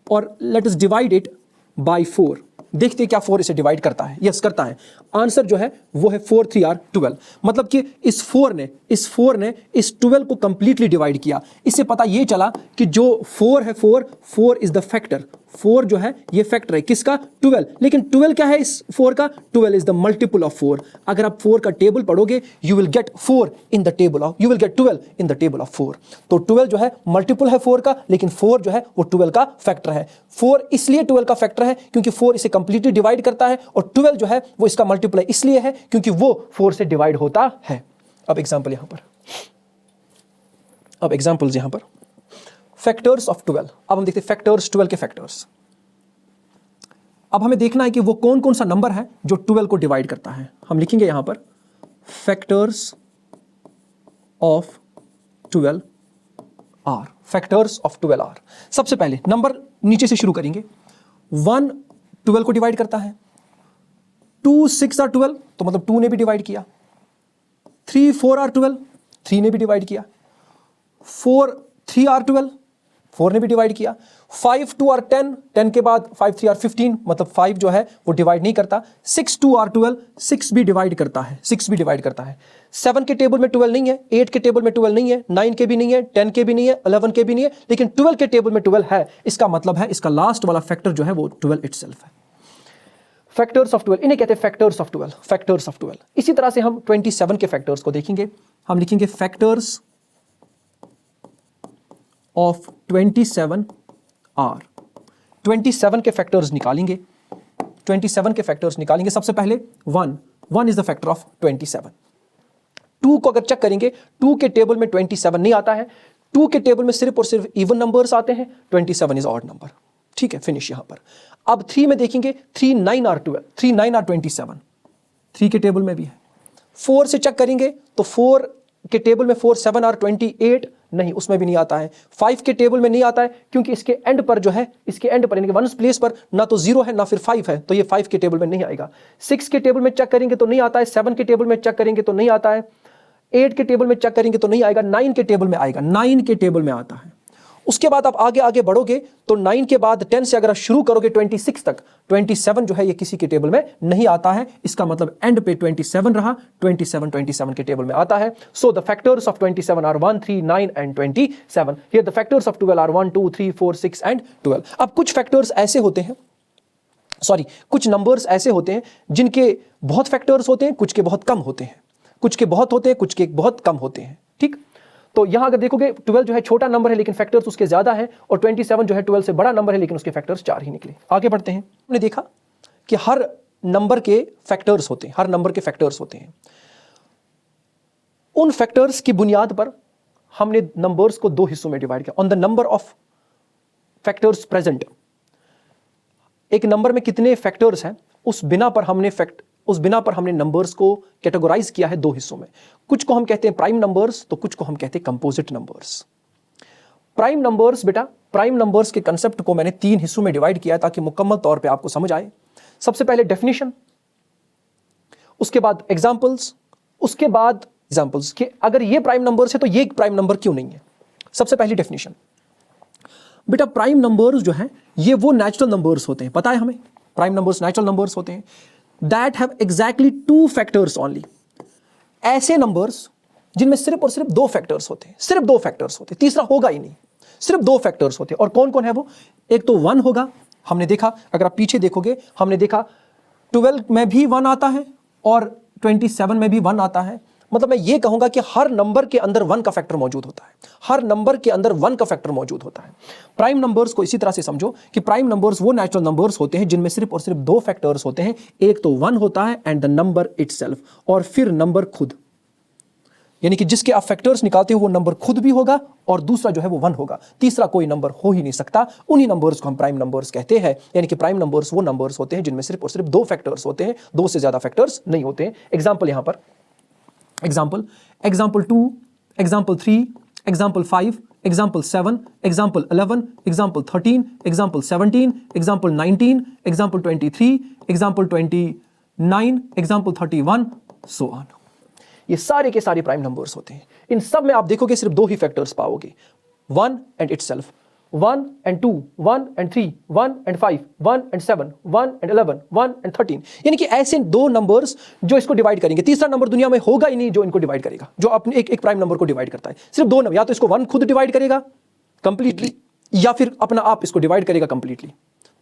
और let us divide it by 4। देखते हैं क्या 4 इसे डिवाइड करता है। यस करता है। आंसर जो है वो है 4 3 आर 12। मतलब कि इस 4 ने इस 12 को कंप्लीटली डिवाइड किया। इससे पता ये चला कि जो 4 है, 4 इज द फैक्टर। 4 जो है ये फैक्टर है किसका? 12। लेकिन 12 क्या है इस 4 का? 12 इज द मल्टीपल ऑफ 4। अगर आप 4 का टेबल पढ़ोगे you will get 4 in the table of, you will get 12 in the table of 4। तो 12 जो है मल्टीपल है 4 का, लेकिन 4 जो है वो 12 का फैक्टर है। 4 इसलिए 12 का फैक्टर है क्योंकि 4 इसे कंप्लीटली डिवाइड करता है, और 12 जो है वो इसका मल्टीपल इसलिए है क्योंकि वो 4 से डिवाइड होता है। अब एग्जांपल यहां पर, अब एग्जांपल्स यहां पर फैक्टर्स ऑफ 12। अब हम देखते हैं फैक्टर्स, 12 के फैक्टर्स। अब हमें देखना है कि वो कौन कौन सा नंबर है जो 12 को डिवाइड करता है। हम लिखेंगे यहां पर factors of 12 are, factors of 12 are. सबसे पहले नंबर नीचे से शुरू करेंगे। 1 12 को डिवाइड करता है, 2 6 आर 12, तो मतलब 2 ने भी डिवाइड किया। 3 4 आर 12, 3 ने भी डिवाइड किया। 4 3 आर 12, 4 ने भी डिवाइड किया। 5 2 आर 10, 10 के बाद 5 3 आर 15, मतलब 5 जो है वो डिवाइड नहीं करता। 6 2 आर 12, 6 भी डिवाइड करता है, 6 भी डिवाइड करता है। 7 के टेबल में 12 नहीं है, 8 के टेबल में 12 नहीं है, 9 के भी नहीं है, 10 के भी नहीं है, 11 के भी नहीं है, लेकिन 12 के टेबल में 12 है। इसका मतलब है इसका लास्ट वाला फैक्टर जो है वो 12 इटसेल्फ है। फैक्टर्स ऑफ 12, इन्हें कहते हैं फैक्टर्स ऑफ 12, फैक्टर्स ऑफ 12। इसी तरह से हम 27 के फैक्टर्स को देखेंगे। हम लिखेंगे फैक्टर्स ऑफ 27 आर। 27 के फैक्टर्स निकालेंगे, 27 के फैक्टर्स निकालेंगे। सबसे पहले 1 इज द फैक्टर ऑफ 27। 2 को अगर चेक करेंगे, 2 के टेबल में 27 नहीं आता है। 2 के टेबल में सिर्फ और सिर्फ इवन नंबर्स आते हैं, 27 इज ऑड नंबर। ठीक है, फिनिश यहां पर। अब 3 में देखेंगे, 3 9 आर 12, 3 9 आर 27, 3 के टेबल में भी है। 4 से चेक करेंगे तो 4 के टेबल में 4 7 आर 28, नहीं, उसमें भी नहीं आता है। 5 के टेबल में नहीं आता है क्योंकि इसके एंड पर जो है, इसके एंड पर यानी कि वंस प्लेस पर ना तो 0 है ना फिर 5 है, तो ये 5 के टेबल में नहीं आएगा। 6 के टेबल में चेक करेंगे तो नहीं आता है। 7 के टेबल में चेक करेंगे तो नहीं आता है। 8 के टेबल में चेक करेंगे तो नहीं आएगा। 9 के टेबल में आएगा, 9 के टेबल में आता है। उसके बाद आप आगे आगे बढ़ोगे तो 9 के बाद 10 से अगर आप शुरू करोगे 26 तक, 27 जो है ये किसी के टेबल में नहीं आता है। इसका मतलब एंड पे 27 रहा, 27 के टेबल में आता है। So the factors of 27 are 1 3 9 and 27। Here the factors of 12 are 1 2 3 4 6 and 12। अब कुछ फैक्टर्स ऐसे होते हैं, कुछ नंबर्स ऐसे होते हैं जिनके बहुत फैक्टर्स होते हैं, कुछ के बहुत कम होते हैं, कुछ के बहुत होते हैं, कुछ के बहुत कम होते हैं। ठीक, तो यहां अगर देखोगे 12 जो है छोटा नंबर है लेकिन फैक्टर्स उसके ज्यादा है, और 27 जो है 12 से बड़ा नंबर है लेकिन उसके फैक्टर्स 4 ही निकले। आगे बढ़ते हैं। हमने देखा कि हर नंबर के फैक्टर्स होते हैं, हर नंबर के फैक्टर्स होते हैं। उन फैक्टर्स की बुनियाद पर हमने नंबर्स को 2 हिस्सों में डिवाइड किया। On the number of factors present, एक नंबर में कितने फैक्टर्स हैं उस बिना पर हमने नंबर्स को कैटेगराइज किया है 2 हिस्सों में। कुछ को हम कहते हैं प्राइम नंबर्स, तो कुछ को हम कहते हैं कंपोजिट नंबर्स। प्राइम नंबर्स, बेटा प्राइम नंबर्स के कंसेप्ट को मैंने 3 हिस्सों में डिवाइड किया है ताकि मुकम्मल तौर पे आपको समझ आए। सबसे पहले डेफिनेशन, उसके बाद एग्जांपल्स, उसके बाद एग्जांपल्स कि अगर ये प्राइम नंबर्स है तो ये प्राइम नंबर क्यों नहीं है। सबसे पहली डेफिनेशन, बेटा प्राइम नंबर्स जो है ये वो नेचुरल नंबर्स होते हैं, पता है हमें, प्राइम नंबर्स नेचुरल नंबर्स होते हैं that have exactly 2 factors only। ऐसे नंबर्स जिनमें सिर्फ और सिर्फ 2 फैक्टर्स होते हैं, सिर्फ 2 फैक्टर्स होते हैं, तीसरा होगा ही नहीं, सिर्फ 2 फैक्टर्स होते हैं। और कौन कौन है वो? एक तो 1 होगा, हमने देखा, अगर आप पीछे देखोगे हमने देखा 12 में भी 1 आता है और 27 में भी 1 आता है। मतलब मैं ये कहूंगा कि हर नंबर के अंदर 1 का फैक्टर मौजूद होता है, हर नंबर के अंदर 1 का फैक्टर मौजूद होता है। प्राइम नंबर्स को इसी तरह से समझो कि प्राइम नंबर्स वो नेचुरल नंबर्स होते हैं जिनमें सिर्फ और सिर्फ 2 फैक्टर्स होते हैं। एक तो 1 होता है एंड द नंबर इटसेल्फ, और फिर नंबर खुद, यानी कि जिसके आप फैक्टर्स निकालते हो वो नंबर खुद भी होगा और दूसरा जो है वो 1 होगा, तीसरा कोई नंबर हो ही नहीं सकता। उन्हीं नंबर्स को हम प्राइम नंबर्स कहते हैं। यानी कि प्राइम नंबर्स वो नंबर्स होते हैं जिनमें सिर्फ और सिर्फ 2 फैक्टर्स होते हैं, 2 से ज्यादा फैक्टर्स नहीं होते हैं। एग्जाम्पल यहां पर, example 2, example 3, example 5, example 7, example 11, example 13, example 17, example 19, example 23, example 29, example 31, so on। ये सारे के सारे प्राइम नंबर्स होते हैं। इन सब में आप देखोगे सिर्फ 2 ही फैक्टर्स पाओगे, 1 and itself, 1 and 2, 1 and 3, 1 and 5, 1 and 7, 1 and 11, 1 and 13। यानी कि ऐसे 2 नंबर्स जो इसको डिवाइड करेंगे। तीसरा नंबर दुनिया में होगा ही नहीं जो इनको डिवाइड करेगा, जो अपने एक प्राइम नंबर को डिवाइड करता है। सिर्फ 2 नंबर, या तो इसको 1 खुद डिवाइड करेगा कंप्लीटली या फिर अपना आप इसको डिवाइड करेगा कंप्लीटली,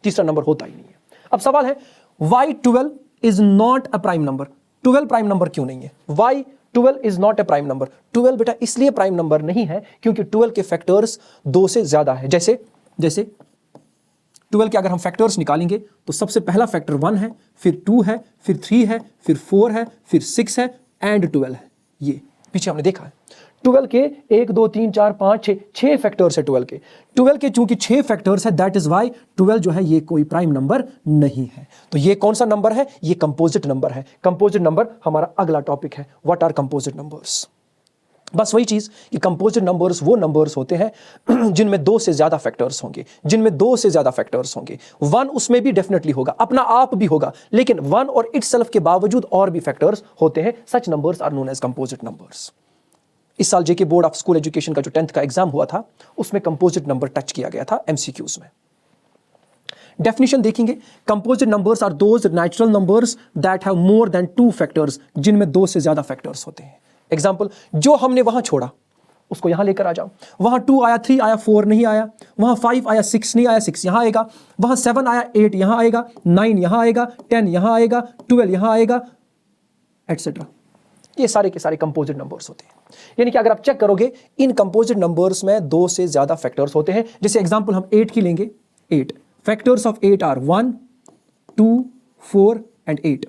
तीसरा नंबर होता ही नहीं है। अब सवाल है why 12 is not a prime number. 12 prime number क्यों नहीं है? Why 12 is not a prime number. 12 बेटा इसलिए प्राइम नंबर नहीं है क्योंकि 12 के फैक्टर्स 2 से ज्यादा है। जैसे 12 के अगर हम फैक्टर्स निकालेंगे तो सबसे पहला फैक्टर 1 है, फिर 2 है, फिर 3 है, फिर 4 है, फिर 6 है एंड 12 है। ये पीछे हमने देखा है 12 के 1 2 3 4 5 6 6 फैक्टर्स है 12 के चूंकि 6 फैक्टर्स है, दैट इज वाई 12 जो है ये कोई प्राइम नंबर नहीं है। तो ये कौन सा नंबर है? ये कंपोजिट नंबर है। कंपोजिट नंबर हमारा अगला टॉपिक है। What are composite numbers? बस वही चीज कि कंपोजिट नंबर्स वो नंबर्स होते हैं जिनमें 2 से ज्यादा फैक्टर्स होंगे, जिनमें 2 से ज्यादा फैक्टर्स होंगे। 1 उसमें भी डेफिनेटली होगा, अपना आप भी होगा, लेकिन 1 और इटसेल्फ के बावजूद और भी फैक्टर्स होते हैं। Such numbers are known as composite numbers. इस साल JK board of school education का जो 10th का एग्जाम हुआ था, उसमें कंपोजिट नंबर टच किया गया था एमसीक्यूज में। डेफिनेशन देखेंगे, composite numbers are those natural numbers that have more than 2 factors, जिनमें 2 से ज्यादा फैक्टर्स होते हैं। एग्जाम्पल, जो हमने वहां छोड़ा उसको यहां लेकर आ जाओ। वहां 2 आया, 3 आया, 4 नहीं आया, वहां 5 आया, 6 नहीं आया, 6 यहां आएगा, वहां 7 आया, 8 यहां आएगा, 9 यहां आएगा, 10 यहां आएगा, 12 यहां आएगा, एटसेट्रा। ये सारे के सारे कंपोजिट नंबर्स होते हैं। यानी कि अगर आप चेक करोगे, इन कंपोजिट नंबर्स में 2 से ज्यादा फैक्टर्स होते हैं। जैसे एग्जांपल हम 8 की लेंगे, 8 फैक्टर्स ऑफ 8 आर 1 2 4 एंड 8।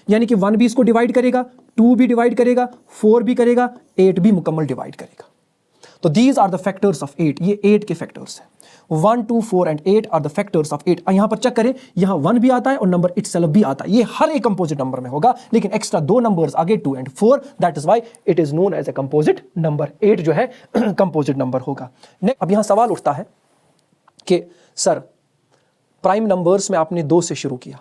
यानी कि 1 भी इसको डिवाइड करेगा, 2 भी डिवाइड करेगा, 4 भी करेगा, 8 भी मुकम्मल डिवाइड करेगा। तो these are the factors of 8। ये 8 के फैक्टर्स हैं। 1 2 4 and 8 are the factors of 8। यहां पर चेक करें, यहां 1 भी आता है और नंबर इटसेल्फ भी आता है। ये हर एक कंपोजिट नंबर में होगा, लेकिन एक्स्ट्रा 2 नंबर्स आगे 2 and 4, that is why it is known as a composite number. 8 जो है कंपोजिट नंबर होगा। अब यहां सवाल उठता है कि सर, प्राइम नंबर्स में आपने 2 से शुरू किया,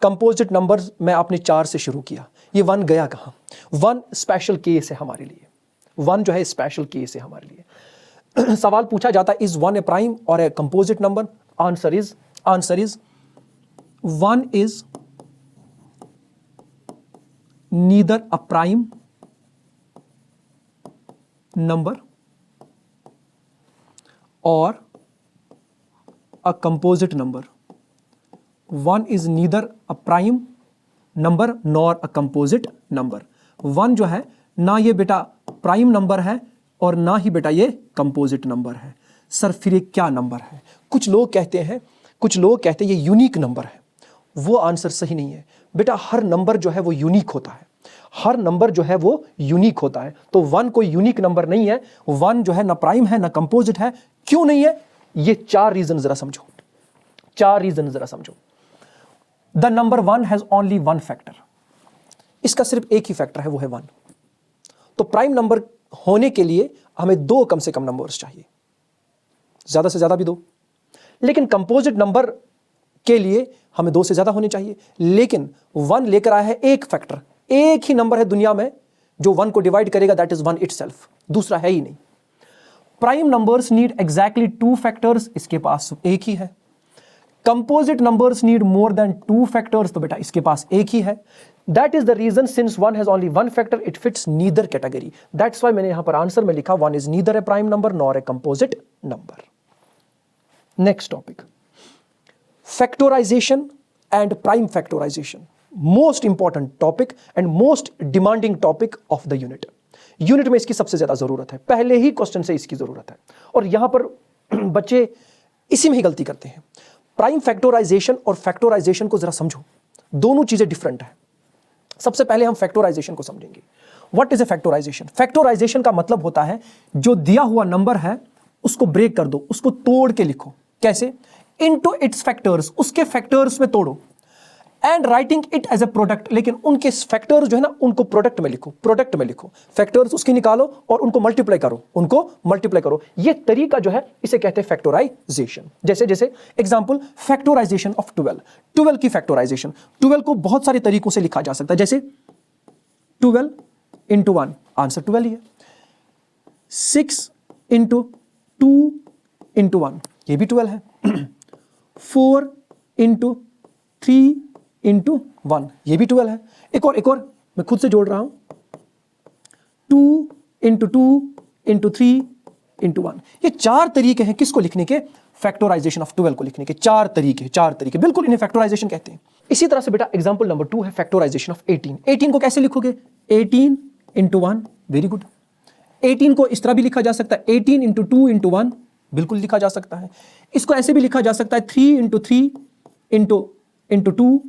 कंपोजिट नंबर्स में आपने 4 से शुरू किया, ये 1 गया कहां? 1 स्पेशल केस है हमारे लिए। 1 जो है स्पेशल केस है हमारे लिए। सवाल पूछा जाता है, इज 1 ए प्राइम और a composite number? Answer is 1 is neither a prime number और a composite number. 1 is neither a prime number nor a composite number। 1 जो है ना ये बेटा प्राइम नंबर है और ना ही बेटा ये कंपोजिट नंबर है। सर फिर ये क्या नंबर है? कुछ लोग कहते हैं ये यूनिक नंबर है। वो आंसर सही नहीं है बेटा। हर नंबर जो है वो यूनिक होता है, हर नंबर जो है वो यूनिक होता है। तो 1 कोई यूनिक नंबर नहीं है। 1 जो है ना प्राइम है ना कंपोजिट है। क्यों नहीं है? ये 4 रीजन जरा समझो, 4 रीजन जरा समझो। The number 1 has only 1 factor. इसका सिर्फ एक ही फैक्टर है, वो है 1। तो प्राइम नंबर होने के लिए हमें 2 कम से कम नंबर्स चाहिए, ज्यादा से ज्यादा भी 2। लेकिन कंपोजिट नंबर के लिए हमें 2 से ज्यादा होने चाहिए। लेकिन 1 लेकर आया है एक फैक्टर। एक ही नंबर है दुनिया में जो 1 को डिवाइड करेगा, दैट इज 1 इटसेल्फ, दूसरा है ही नहीं। Prime numbers need exactly 2 factors, इसके पास एक ही है। Composite numbers need more than 2 factors, तो बेटा इसके पास एक ही है। That is the reason, since 1 has only 1 factor, it fits neither category. That's why मैंने यहां पर आंसर में लिखा 1 is neither a prime number nor a composite number. Next topic, factorization and prime factorization. Most important topic and most demanding topic of the unit. Unit में इसकी सबसे ज्यादा जरूरत है, पहले ही क्वेश्चन से इसकी जरूरत है। और यहां पर बच्चे इसी में ही गलती करते हैं। प्राइम फैक्टराइजेशन और फैक्टराइजेशन को जरा समझो, दोनों चीजें डिफरेंट है। सबसे पहले हम फैक्टराइजेशन को समझेंगे। What is a factorization? Factorization का मतलब होता है जो दिया हुआ नंबर है उसको ब्रेक कर दो, उसको तोड़ के लिखो। कैसे? इनटू इट्स फैक्टर्स, उसके फैक्टर्स में तोड़ो। And writing it as a product, लेकिन उनके फैक्टर्स जो है ना उनको प्रोडक्ट में लिखो, प्रोडक्ट में लिखो। फैक्टर्स उसके निकालो और उनको मल्टीप्लाई करो, ये तरीका जो है इसे कहते हैं फैक्टराइजेशन। जैसे जैसे एग्जांपल, फैक्टराइजेशन ऑफ 12 की फैक्टराइजेशन। 12 को बहुत सारे तरीकों से लिखा जा सकता है। जैसे 12 इंटू 1, आंसर 12 ही है। 6 इंटू 2 इंटू 1, ये भी 12 है। 4 इंटू 3 इंटू 1, ये भी 12 है। एक और मैं खुद से जोड़ रहा हूं, 2 इंटू 2 इंटू 3 इंटू 1। ये 4 तरीके हैं किसको लिखने के? फैक्टराइजेशन ऑफ 12 को लिखने के 4 तरीके, बिल्कुल इन्हें फैक्टराइजेशन कहते हैं। इसी तरह से बेटा एग्जांपल नंबर 2 है फैक्टराइजेशन ऑफ 18। 18 को कैसे लिखोगे? 18 इंटू 1, वेरी गुड। 18 को इस तरह भी लिखा जा सकता है, 18 इंटू 2 इंटू 1, बिल्कुल लिखा जा सकता है। इसको ऐसे भी लिखा जा सकता है, 3 इंटू 3 इंटू 2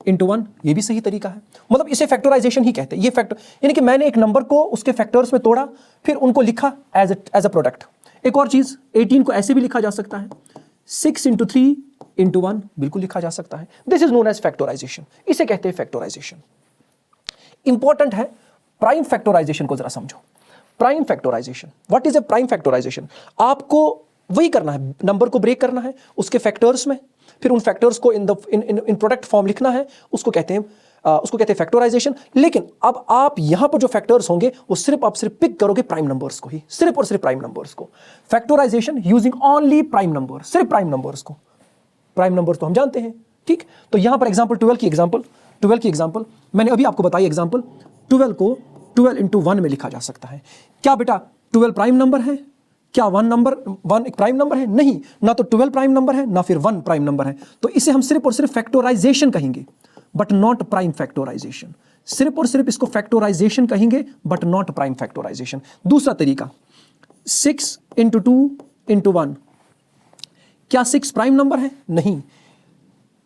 इंटू 1, ये भी सही तरीका है। मतलब इसे फैक्टराइजेशन ही कहते हैं। ये फैक्टर यानी कि मैंने एक नंबर को उसके फैक्टर्स में तोड़ा, फिर उनको लिखा एज अ प्रोडक्ट। एक और चीज, 18 को ऐसे भी लिखा जा सकता है, 6 इंटू 3 इंटू 1 बिल्कुल लिखा जा सकता है। This is known as factorization, इसे कहते हैं फैक्टराइजेशन। इंपॉर्टेंट है, प्राइम फैक्टराइजेशन को जरा समझो। Prime factorization, what is a prime factorization? आपको वही करना है, नंबर को ब्रेक करना है उसके फैक्टर्स में, फिर उन फैक्टर्स को इन प्रोडक्ट फॉर्म लिखना है, उसको कहते हैं फैक्टराइजेशन। लेकिन अब आप यहां पर जो फैक्टर्स होंगे वो आप सिर्फ पिक करोगे प्राइम नंबर्स को ही, सिर्फ और सिर्फ प्राइम नंबर्स को। Factorization using only prime number, सिर्फ प्राइम नंबर्स को। प्राइम नंबर्स तो हम जानते हैं, ठीक। तो यहां पर एग्जांपल 12 की एग्जांपल मैंने अभी आपको बताई। एग्जांपल 12 को 12 इंटू 1 में लिखा जा सकता है। क्या बेटा 12 प्राइम नंबर है? क्या 1 एक प्राइम नंबर है? नहीं, ना तो 12 प्राइम नंबर है ना फिर 1 प्राइम नंबर है। तो इसे हम सिर्फ और सिर्फ फैक्टराइजेशन कहेंगे, बट नॉट प्राइम फैक्टराइजेशन। सिर्फ और सिर्फ इसको फैक्टराइजेशन कहेंगे, बट नॉट प्राइम फैक्टराइजेशन। दूसरा तरीका, 6 इंटू 2 इंटू 1, क्या 6 प्राइम नंबर है? नहीं।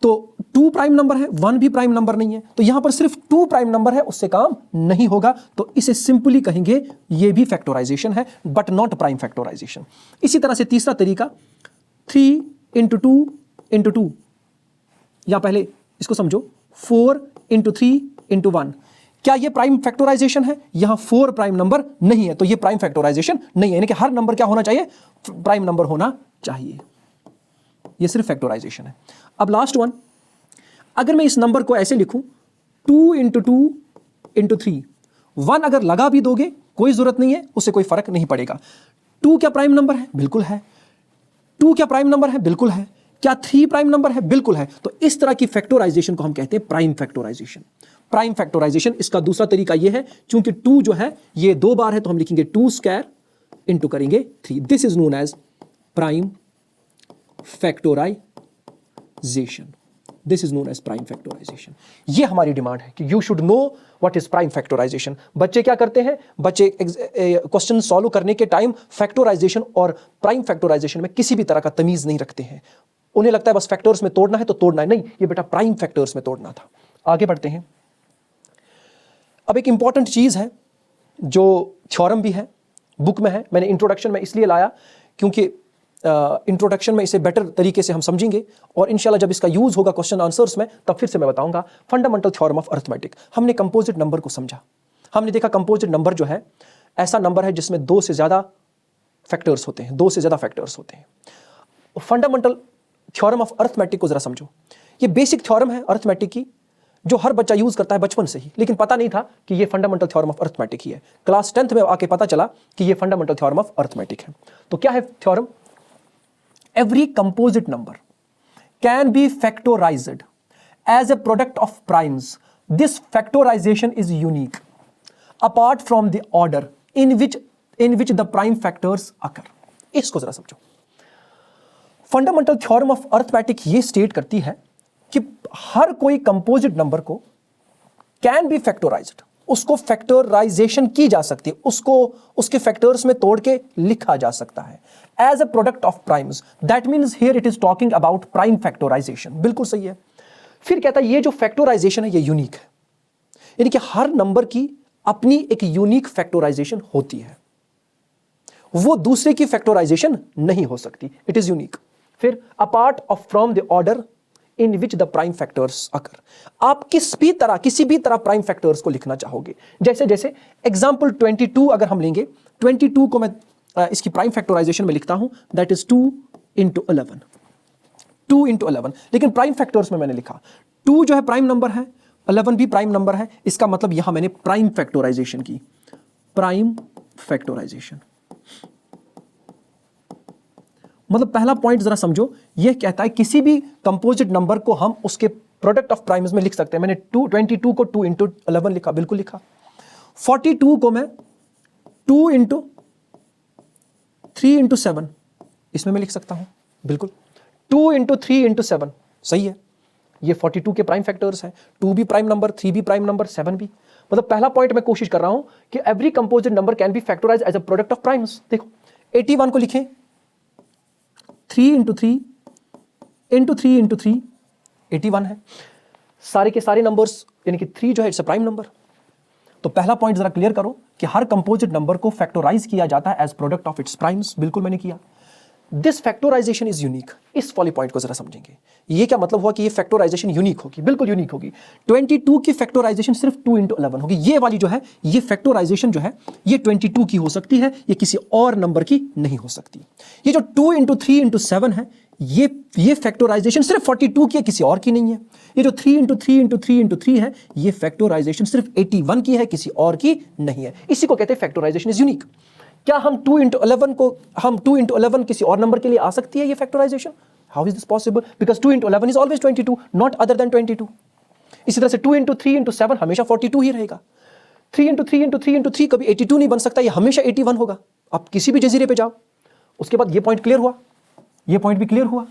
तो 2 प्राइम नंबर है, 1 भी प्राइम नंबर नहीं है, तो यहां पर सिर्फ 2 प्राइम नंबर है, उससे काम नहीं होगा। तो इसे सिंपली कहेंगे ये भी फैक्टराइजेशन है, बट नॉट प्राइम फैक्टराइजेशन। इसी तरह से तीसरा तरीका, 3 इंटू 2 इंटू 2, या पहले इसको समझो, 4 इंटू 3 इंटू 1। क्या ये प्राइम फैक्टराइजेशन है? यहां 4 प्राइम नंबर नहीं है, तो ये प्राइम फैक्टराइजेशन नहीं है। यानी कि हर नंबर क्या होना चाहिए? प्राइम नंबर होना चाहिए। ये सिर्फ फैक्टराइजेशन है। अब लास्ट वन, अगर मैं इस नंबर को ऐसे लिखूं, 2 इंटू 2 इंटू 3, 1 अगर लगा भी दोगे कोई जरूरत नहीं है, उससे कोई फर्क नहीं पड़ेगा। 2 क्या प्राइम नंबर है? बिल्कुल है। 2 क्या प्राइम नंबर है? बिल्कुल है। क्या 3 प्राइम नंबर है? बिल्कुल है। तो इस तरह की फैक्टराइजेशन को हम कहते हैं प्राइम फैक्टराइजेशन। प्राइम फैक्टराइजेशन, इसका दूसरा तरीका यह है, चूंकि 2 जो है ये 2 बार है, तो हम लिखेंगे 2 स्क्वायर इंटू करेंगे 3। This is known as prime factorization. This is known as prime factorization. ये हमारी डिमांड है कि you should know what is prime factorization. बच्चे क्या करते हैं? बच्चे क्वेश्चन सॉल्व करने के टाइम फैक्टराइजेशन और प्राइम फैक्टराइजेशन में किसी भी तरह का तमीज नहीं रखते हैं। उन्हें लगता है बस फैक्टर्स में तोड़ना है तो तोड़ना है। नहीं, ये बेटा प्राइम फैक्टर्स में तोड़ना था। आगे बढ़ते हैं। अब एक इंपॉर्टेंट चीज है जो थ्योरम भी है, बुक में है, मैंने इंट्रोडक्शन में इसलिए लाया क्योंकि इंट्रोडक्शन में इसे बेटर तरीके से हम समझेंगे, और इंशाल्लाह जब इसका यूज होगा क्वेश्चन आंसर्स में तब फिर से मैं बताऊंगा। Fundamental theorem of arithmetic. हमने कंपोजिट नंबर को समझा। हमने देखा कंपोजिट नंबर जो है ऐसा नंबर है जिसमें 2 से ज्यादा फैक्टर्स होते हैं, 2 से ज्यादा फैक्टर्स होते हैं। फंडामेंटल थ्योरम ऑफ अरिथमेटिक को जरा समझो। ये बेसिक थ्योरम है अरिथमेटिक की, जो हर बच्चा यूज करता है बचपन से ही, लेकिन पता नहीं था कि ये फंडामेंटल थ्योरम ऑफ अरिथमेटिक ही है। क्लास 10th में आके पता चला कि ये फंडामेंटल थ्योरम ऑफ अरिथमेटिक है। तो क्या है theorem? Every composite number can be factorized as a product of primes. This factorization is unique apart from the order in which the prime factors occur. इसको जरा समझो। फंडामेंटल थ्योरम ऑफ अरिथमेटिक ये स्टेट करती है कि हर कोई कंपोजिट नंबर को कैन बी फैक्टराइज्ड, उसको फैक्टराइजेशन की जा सकती है, उसको उसके फैक्टर्स में तोड़ के लिखा जा सकता है as a product of primes. That means here it is talking about prime factorization. बिल्कुल सही है। फिर कहता है ये जो फैक्टराइजेशन है ये यूनिक है, यानी कि हर नंबर की अपनी एक यूनिक फैक्टराइजेशन होती है, वो दूसरे की फैक्टराइजेशन नहीं हो सकती। It is unique. फिर apart of from the order in which the prime factors occur. आप किसी भी तरह प्राइम फैक्टर्स को लिखना चाहोगे। जैसे जैसे एग्जांपल 22 अगर हम लेंगे, 22 को मैं इसकी प्राइम फैक्टराइजेशन में लिखता हूं, दैट इज 2 इंटू 11, 2 इंटू 11। लेकिन प्राइम फैक्टर्स में मैंने लिखा 2 जो है प्राइम नंबर है, 11 भी प्राइम नंबर है। इसका मतलब यहां मैंने प्राइम फैक्टराइजेशन की, प्राइम फैक्टराइजेशन। मतलब पहला पॉइंट जरा समझो, यह कहता है किसी भी कंपोजिट नंबर को हम उसके प्रोडक्ट ऑफ प्राइम्स में लिख सकते हैं। मैंने 22 को 2 इंटू 11 लिखा, बिल्कुल लिखा। 42 को मैं 2 इंटू 3 इंटू 7 इसमें मैं लिख सकता हूं, बिल्कुल। 2 इंटू 3 इंटू 7 सही है। ये 42 के प्राइम फैक्टर्स हैं। 2 भी प्राइम नंबर, 3 भी प्राइम नंबर, 7 भी। मतलब पहला पॉइंट मैं कोशिश कर रहा हूं कि every composite number can be factorized as a product of primes. देखो 81 को लिखें, 3 इंटू 3 इंटू 3 इंटू 3 81 है। सारे के सारे नंबर्स यानी कि 3 जो है इट्स अ प्राइम नंबर। तो पहला पॉइंट जरा क्लियर करो कि हर कंपोजिट नंबर को फैक्टराइज किया जाता है as product of its primes. बिल्कुल मैंने किया। This factorization is unique. इस वाली पॉइंट को जरा समझेंगे। ये क्या मतलब हुआ कि ये फैक्टराइजेशन यूनिक होगी? बिल्कुल यूनिक होगी। 22 की फैक्टराइजेशन सिर्फ 2 × 11 होगी। ये वाली जो है ये फैक्टराइजेशन जो है ये 22 की हो सकती है, ये किसी और नंबर की नहीं हो सकती। ये जो 2 × 3 × 7 है ये फैक्टराइजेशन सिर्फ 42 की है, किसी और की नहीं है। ये जो 3 × 3 × 3 × 3 है ये फैक्टराइजेशन सिर्फ 81 की है, किसी और की नहीं है। इसी को कहते हैं फैक्टराइजेशन इज यूनिक। क्या हम 2 × 11 किसी और नंबर के लिए आ सकती है ये factorization? How is this possible? Because 2 × 11 is always 22, not other than 22। इसी तरह से 2 × 3 × 7 हमेशा 42 ही रहेगा। 3 × 3 × 3 × 3 कभी 82 नहीं बन सकता, ये हमेशा 81 होगा। आप किसी भी जजीरे पे जाओ। उसके बाद ये पॉइंट क्लियर हुआ, ये पॉइंट भी क्लियर हुआ।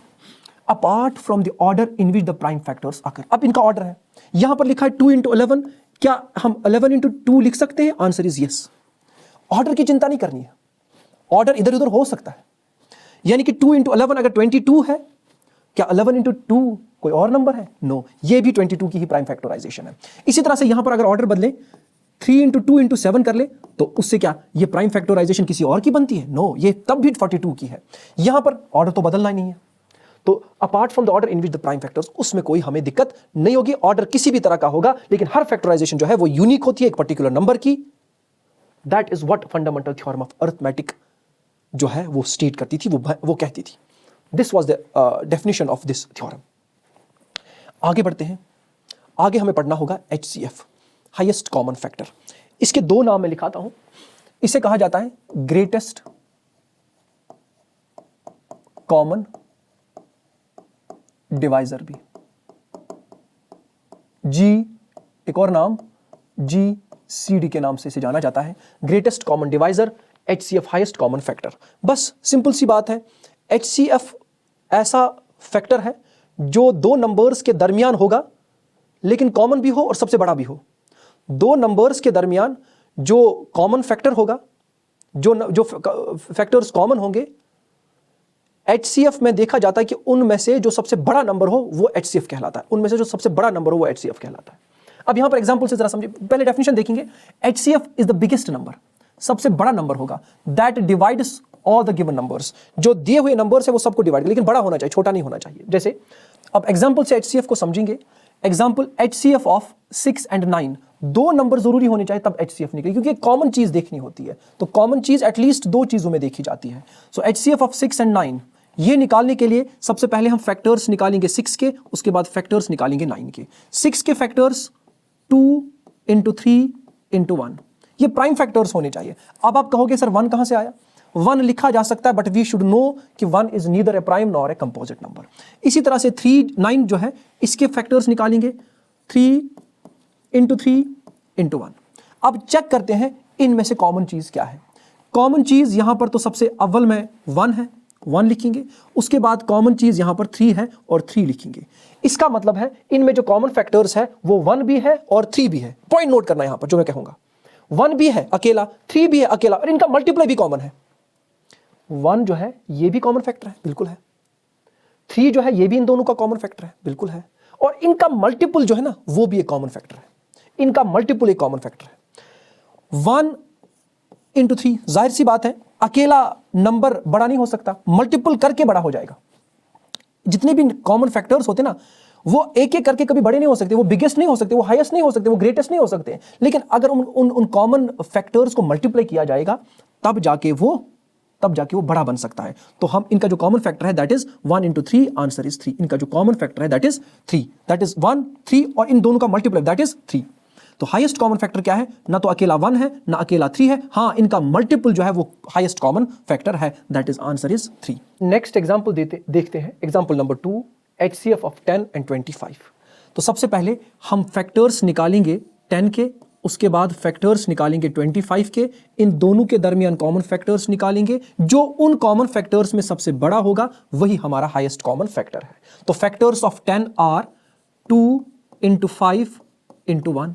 Apart from the order in which the prime factors आकर, अब इनका ऑर्डर है। यहां पर लिखा है 2 × 11, क्या हम 11 × 2 लिख सकते हैं? Answer is yes. ऑर्डर की चिंता नहीं करनी है, ऑर्डर इधर उधर हो सकता है। यानी कि 2 × 11 अगर 22 है, क्या 11 × 2 कोई और नंबर है? नो, ये भी 22 की ही प्राइम फैक्टराइजेशन है। इसी तरह से यहां पर अगर ऑर्डर बदले 3 × 2 × 7 कर ले तो उससे क्या ये प्राइम फैक्टराइजेशन किसी और की बनती है? नो, ये तब भी 42 की है। यहां पर ऑर्डर तो बदलना ही नहीं है। तो apart from the order in which the prime factors, उसमें कोई हमें दिक्कत नहीं होगी। ऑर्डर किसी भी तरह का होगा, लेकिन हर फैक्टराइजेशन जो है वो यूनिक होती है एक पर्टिकुलर नंबर की। That is what fundamental theorem of arithmetic जो है वो स्टेट करती थी, वो कहती थी। This was the definition of this theorem. आगे बढ़ते हैं। आगे हमें पढ़ना होगा HCF, हाईएस्ट कॉमन फैक्टर। इसके दो नाम मैं लिखाता हूं। इसे कहा जाता है ग्रेटेस्ट कॉमन डिवाइजर भी, जी एक और नाम GCD के नाम से इसे जाना जाता है। Greatest common divisor, HCF highest common factor. बस सिंपल सी बात है, HCF ऐसा फैक्टर है जो दो नंबर्स के दरमियान होगा लेकिन कॉमन भी हो और सबसे बड़ा भी हो। दो नंबर्स के दरमियान जो कॉमन फैक्टर होगा, जो फैक्टर्स कॉमन होंगे, HCF में देखा जाता है कि उनमें से जो सबसे बड़ा नंबर हो वो HCF कहलाता है। उनमें से जो सबसे बड़ा नंबर हो वो HCF कहलाता है। अब यहां पर एग्जांपल से जरा समझिए। पहले डेफिनेशन देखेंगे। HCF is the biggest number, सबसे बड़ा नंबर होगा, that divides all the given numbers. जो दिए हुए नंबर्स है वो सबको डिवाइड, लेकिन बड़ा होना चाहिए, छोटा नहीं होना चाहिए। जैसे अब एग्जांपल से HCF को समझेंगे। एग्जांपल HCF ऑफ 6 और 9, दो नंबर जरूरी होने चाहिए तब HCF निकले, क्योंकि कॉमन चीज देखनी होती है। तो कॉमन चीज एटलीस्ट दो चीजों में देखी जाती है। सो HCF ऑफ 6 और 9 ये निकालने के लिए सबसे पहले हम फैक्टर्स निकालेंगे 6 के, उसके बाद फैक्टर्स निकालेंगे 9 के। 6 के फैक्टर्स 2 × 3 × 1, ये प्राइम फैक्टर्स होने चाहिए। अब आप कहोगे सर 1 कहां से आया? 1 लिखा जा सकता है, बट वी शुड नो कि 1 is neither a prime nor a composite number. इसी तरह से 3 9 जो है इसके फैक्टर्स निकालेंगे 3 × 3 × 1। अब चेक करते हैं इनमें से कॉमन चीज क्या है। कॉमन चीज यहां पर तो सबसे अव्वल में 1 है, 1 लिखेंगे। उसके बाद कॉमन चीज यहां पर 3 है और 3 लिखेंगे। इसका मतलब है इनमें जो कॉमन फैक्टर्स है वो 1 भी है और 3 भी है। पॉइंट नोट करना यहां पर जो मैं कहूंगा, 1 भी है अकेला, 3 भी है अकेला, और इनका मल्टीप्लाई भी कॉमन है। 1 जो है ये भी कॉमन फैक्टर है, बिल्कुल है। 3 जो है ये भी इन दोनों का कॉमन फैक्टर है, बिल्कुल है। और इनका मल्टीपल जो है ना वो भी एक कॉमन फैक्टर है। इनका मल्टीपल एक कॉमन फैक्टर है। 1 × 3, जाहिर सी बात है अकेला नंबर बड़ा नहीं हो सकता, मल्टीपल करके बड़ा हो जाएगा। जितने भी कॉमन फैक्टर्स होते ना वो एक एक करके कभी बड़े नहीं हो सकते, वो बिगेस्ट नहीं हो सकते, वो हाईएस्ट नहीं हो सकते, वो ग्रेटेस्ट नहीं हो सकते। लेकिन अगर उन कॉमन फैक्टर्स को मल्टीप्लाई किया जाएगा तब जाके वो बड़ा बन सकता है। तो हम इनका जो कॉमन फैक्टर है दैट इज 1 × 3, आंसर इज 3। इनका जो कॉमन फैक्टर है दैट इज 3, दैट इज 1 3, और इन दोनों का मल्टीप्लाई दैट इज 3। तो हाईएस्ट कॉमन फैक्टर क्या है? ना तो अकेला 1 है ना अकेला 3 है, हाँ इनका मल्टीपल जो है वो हाईएस्ट कॉमन फैक्टर है, that is answer is 3। Next example देखते हैं। एग्जांपल नंबर 2, HCF ऑफ 10 और 25। तो सबसे पहले हम फैक्टर्स निकालेंगे 10 के, उसके बाद फैक्टर्स निकालेंगे 25 के। इन दोनों के दरमियान कॉमन फैक्टर्स निकालेंगे। जो उन कॉमन फैक्टर्स में सबसे बड़ा होगा वही हमारा हाईएस्ट कॉमन फैक्टर है। तो factors of 10 are 2 × 5 × 1।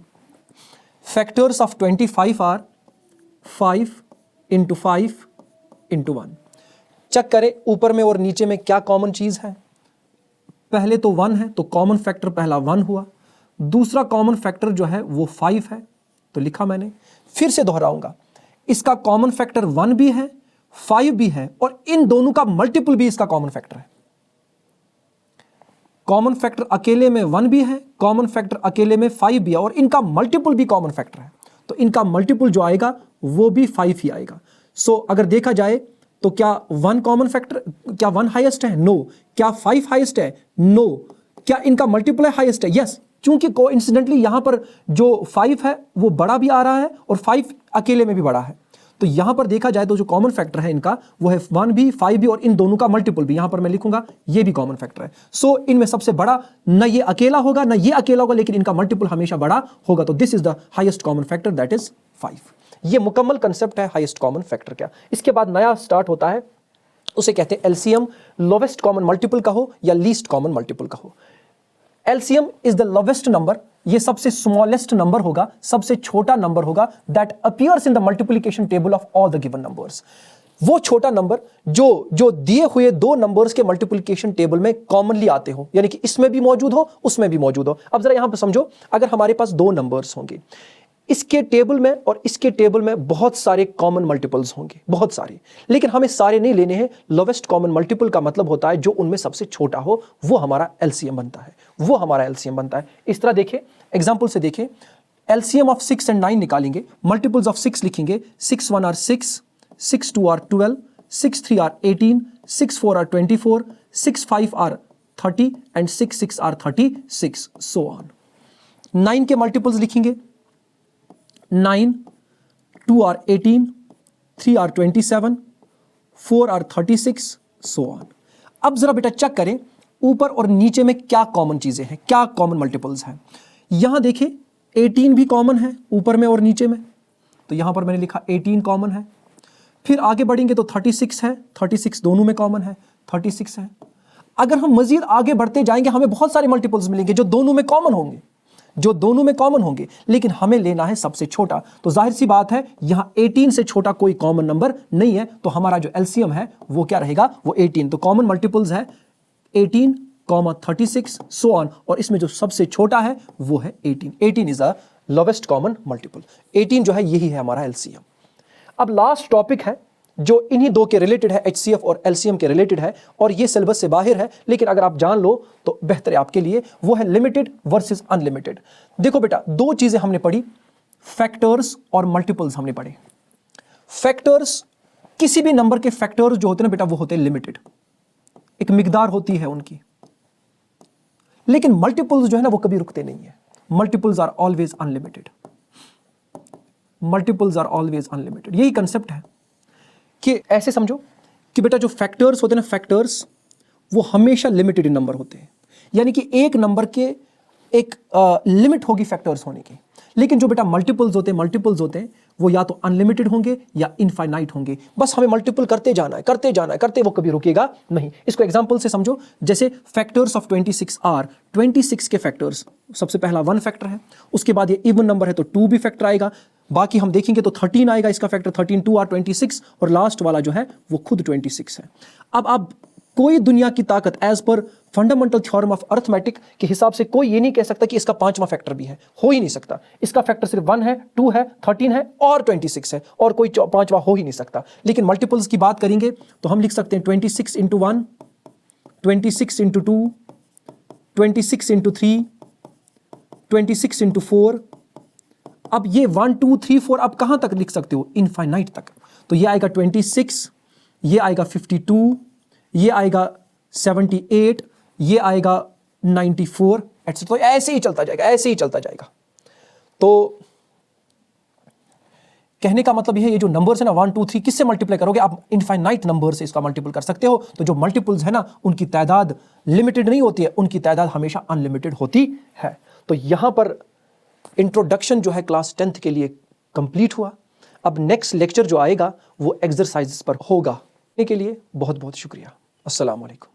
Factors of 25 are 5 × 5 × 1। Check करें ऊपर में और नीचे में क्या कॉमन चीज है। पहले तो 1 है तो कॉमन फैक्टर पहला 1 हुआ, दूसरा कॉमन फैक्टर जो है वो 5 है, तो लिखा मैंने। फिर से दोहराऊंगा, इसका कॉमन फैक्टर 1 भी है, 5 भी है, और इन दोनों का मल्टीपल भी इसका कॉमन फैक्टर है। कॉमन फैक्टर अकेले में 1 भी है, कॉमन फैक्टर अकेले में 5 भी है, और इनका मल्टीपल भी कॉमन फैक्टर है, तो इनका मल्टीपल जो आएगा वो भी 5 ही आएगा। सो अगर देखा जाए तो क्या 1 कॉमन फैक्टर, क्या 1 हाईएस्ट है? नो। क्या 5 हाईएस्ट है? नो। क्या इनका मल्टीपल हाईएस्ट है? यस। चूंकि कोइंसिडेंटली यहां पर जो 5 है वो बड़ा भी आ रहा है और 5 अकेले में भी बड़ा है, तो यहां पर देखा जाए तो जो कॉमन फैक्टर है इनका वो है 1 भी, 5 भी, और इन दोनों का मल्टीपल भी, यहां पर मैं लिखूंगा ये भी कॉमन फैक्टर है। सो इनमें सबसे बड़ा न ये अकेला होगा न ये अकेला होगा, लेकिन इनका मल्टीपल हमेशा बड़ा होगा, तो this is the highest common factor, that is 5। ये मुकम्मल कंसेप्ट है हाईएस्ट कॉमन फैक्टर का। इसके बाद नया स्टार्ट होता है, उसे कहते हैं एलसीएम। लोवेस्ट कॉमन मल्टीपल का हो या लीस्ट कॉमन मल्टीपल का हो, LCM is the lowest number, ये सबसे स्मॉलेस्ट नंबर होगा, सबसे छोटा नंबर होगा, that appears in the multiplication table of all the given numbers. वो छोटा नंबर जो दिए हुए दो नंबर्स के मल्टीप्लिकेशन टेबल में कॉमनली आते हो, यानी कि इसमें भी मौजूद हो उसमें भी मौजूद हो। अब जरा यहां पर समझो, अगर हमारे पास दो नंबर्स होंगे, इसके टेबल में और इसके टेबल में बहुत सारे कॉमन मल्टीपल्स होंगे, बहुत सारे, लेकिन हमें सारे नहीं लेने हैं। लोवेस्ट कॉमन मल्टीपल का मतलब होता है जो उनमें सबसे छोटा हो, वो हमारा एलसीएम बनता है, वो हमारा एलसीएम बनता है। इस तरह देखें, एग्जांपल से देखें, एलसीएम ऑफ 6 and 9 निकालेंगे, मल्टीपल्स ऑफ 6 लिखेंगे, 6 1 are 6, 6 2 are 12, 6 3 are 18, 6 4 are 24, 6 5 are 30 and 6 6 are 36, so on. 9 के मल्टीपल्स लिखेंगे, 9, 2 are 18, 3 are 27, 4 are 36, so on। अब जरा बेटा चेक करें ऊपर और नीचे में क्या कॉमन चीजें हैं, क्या कॉमन मल्टीपल्स हैं। यहां देखें 18 भी कॉमन है ऊपर में और नीचे में, तो यहां पर मैंने लिखा 18 कॉमन है। फिर आगे बढ़ेंगे तो 36 है, 36 दोनों में कॉमन है, 36 है। अगर हम मजीद आगे बढ़ते जाएंगे हमें बहुत सारे मल्टीपल्स मिलेंगे जो दोनों में कॉमन होंगे, जो दोनों में कॉमन होंगे, लेकिन हमें लेना है सबसे छोटा। तो जाहिर सी बात है यहां 18 से छोटा कोई कॉमन नंबर नहीं है, तो हमारा जो एलसीएम है वो क्या रहेगा, वो 18। तो कॉमन मल्टीपल्स है 18, 36, सो ऑन, और इसमें जो सबसे छोटा है वो है 18। 18 is a lowest common multiple. 18 जो है यही है हमारा एलसीएम। अब लास्ट टॉपिक है जो इन्हीं दो के रिलेटेड है, एचसीएफ और एलसीएम के रिलेटेड है, और ये सिलेबस से बाहर है, लेकिन अगर आप जान लो तो बेहतर है आपके लिए। वो है लिमिटेड वर्सेस अनलिमिटेड। देखो बेटा, दो चीजें हमने पढ़ी, फैक्टर्स और मल्टीपल्स हमने पढ़े। फैक्टर्स, किसी भी नंबर के फैक्टर्स जो होते हैं ना बेटा, वो होते हैं लिमिटेड, एक मिकदार होती है उनकी। लेकिन मल्टीपल्स जो है ना वो कभी रुकते नहीं है। Multiples are always unlimited, multiples are always unlimited. यही कंसेप्ट है कि ऐसे समझो कि बेटा जो फैक्टर्स होते हैं ना, फैक्टर्स वो हमेशा लिमिटेड नंबर होते हैं, यानी कि एक नंबर के एक लिमिट होगी फैक्टर्स होने की। लेकिन जो बेटा मल्टीपल्स होते हैं वो या तो अनलिमिटेड होंगे या इनफाइनाइट होंगे। बस हमें मल्टीपल करते जाना है, वो कभी रुकेगा नहीं। इसको एग्जांपल से समझो, जैसे फैक्टर्स ऑफ 26 आर, 26 के फैक्टर्स, सबसे पहला 1 फैक्टर है, उसके बाद ये इवन नंबर है तो 2 भी फैक्टर आएगा, बाकी हम देखेंगे तो 13 आएगा इसका फैक्टर, 13, 2 आर 26, और लास्ट वाला जो है वो खुद 26 है। अब कोई दुनिया की ताकत as per fundamental theorem of arithmetic के हिसाब से कोई ये नहीं कह सकता कि इसका 5वां फैक्टर भी है, हो ही नहीं सकता। इसका फैक्टर सिर्फ 1 है, 2 है, 13 है और 26 है, और कोई 5वां हो ही नहीं सकता। लेकिन मल्टीपल्स की बात करेंगे तो हम लिख सकते हैं 26 इंटू 1, 26 इंटू 2, 26 इंटू 3, 26 इंटू 4। अब ये 1 2 3 4 अब कहां तक लिख सकते हो, इनफाइनाइट तक। तो ये आएगा 26, ये आएगा 52, ये आएगा 78, ये आएगा 94, एटसेट्रा। तो ऐसे ही चलता जाएगा। तो कहने का मतलब ये है, ये जो नंबर्स है ना 1 2 3, किससे मल्टीप्लाई करोगे आप, इनफाइनाइट नंबर से इसका मल्टीपल कर सकते हो। तो जो मल्टीपल्स है ना उनकी तादाद लिमिटेड नहीं होती है, उनकी तादाद हमेशा अनलिमिटेड होती है। तो यहां पर इंट्रोडक्शन जो है क्लास 10th के लिए कंप्लीट हुआ। अब नेक्स्ट लेक्चर जो आएगा वो एक्सरसाइजेस पर होगा। के लिए बहुत बहुत शुक्रिया। अस्सलाम वालेकुम।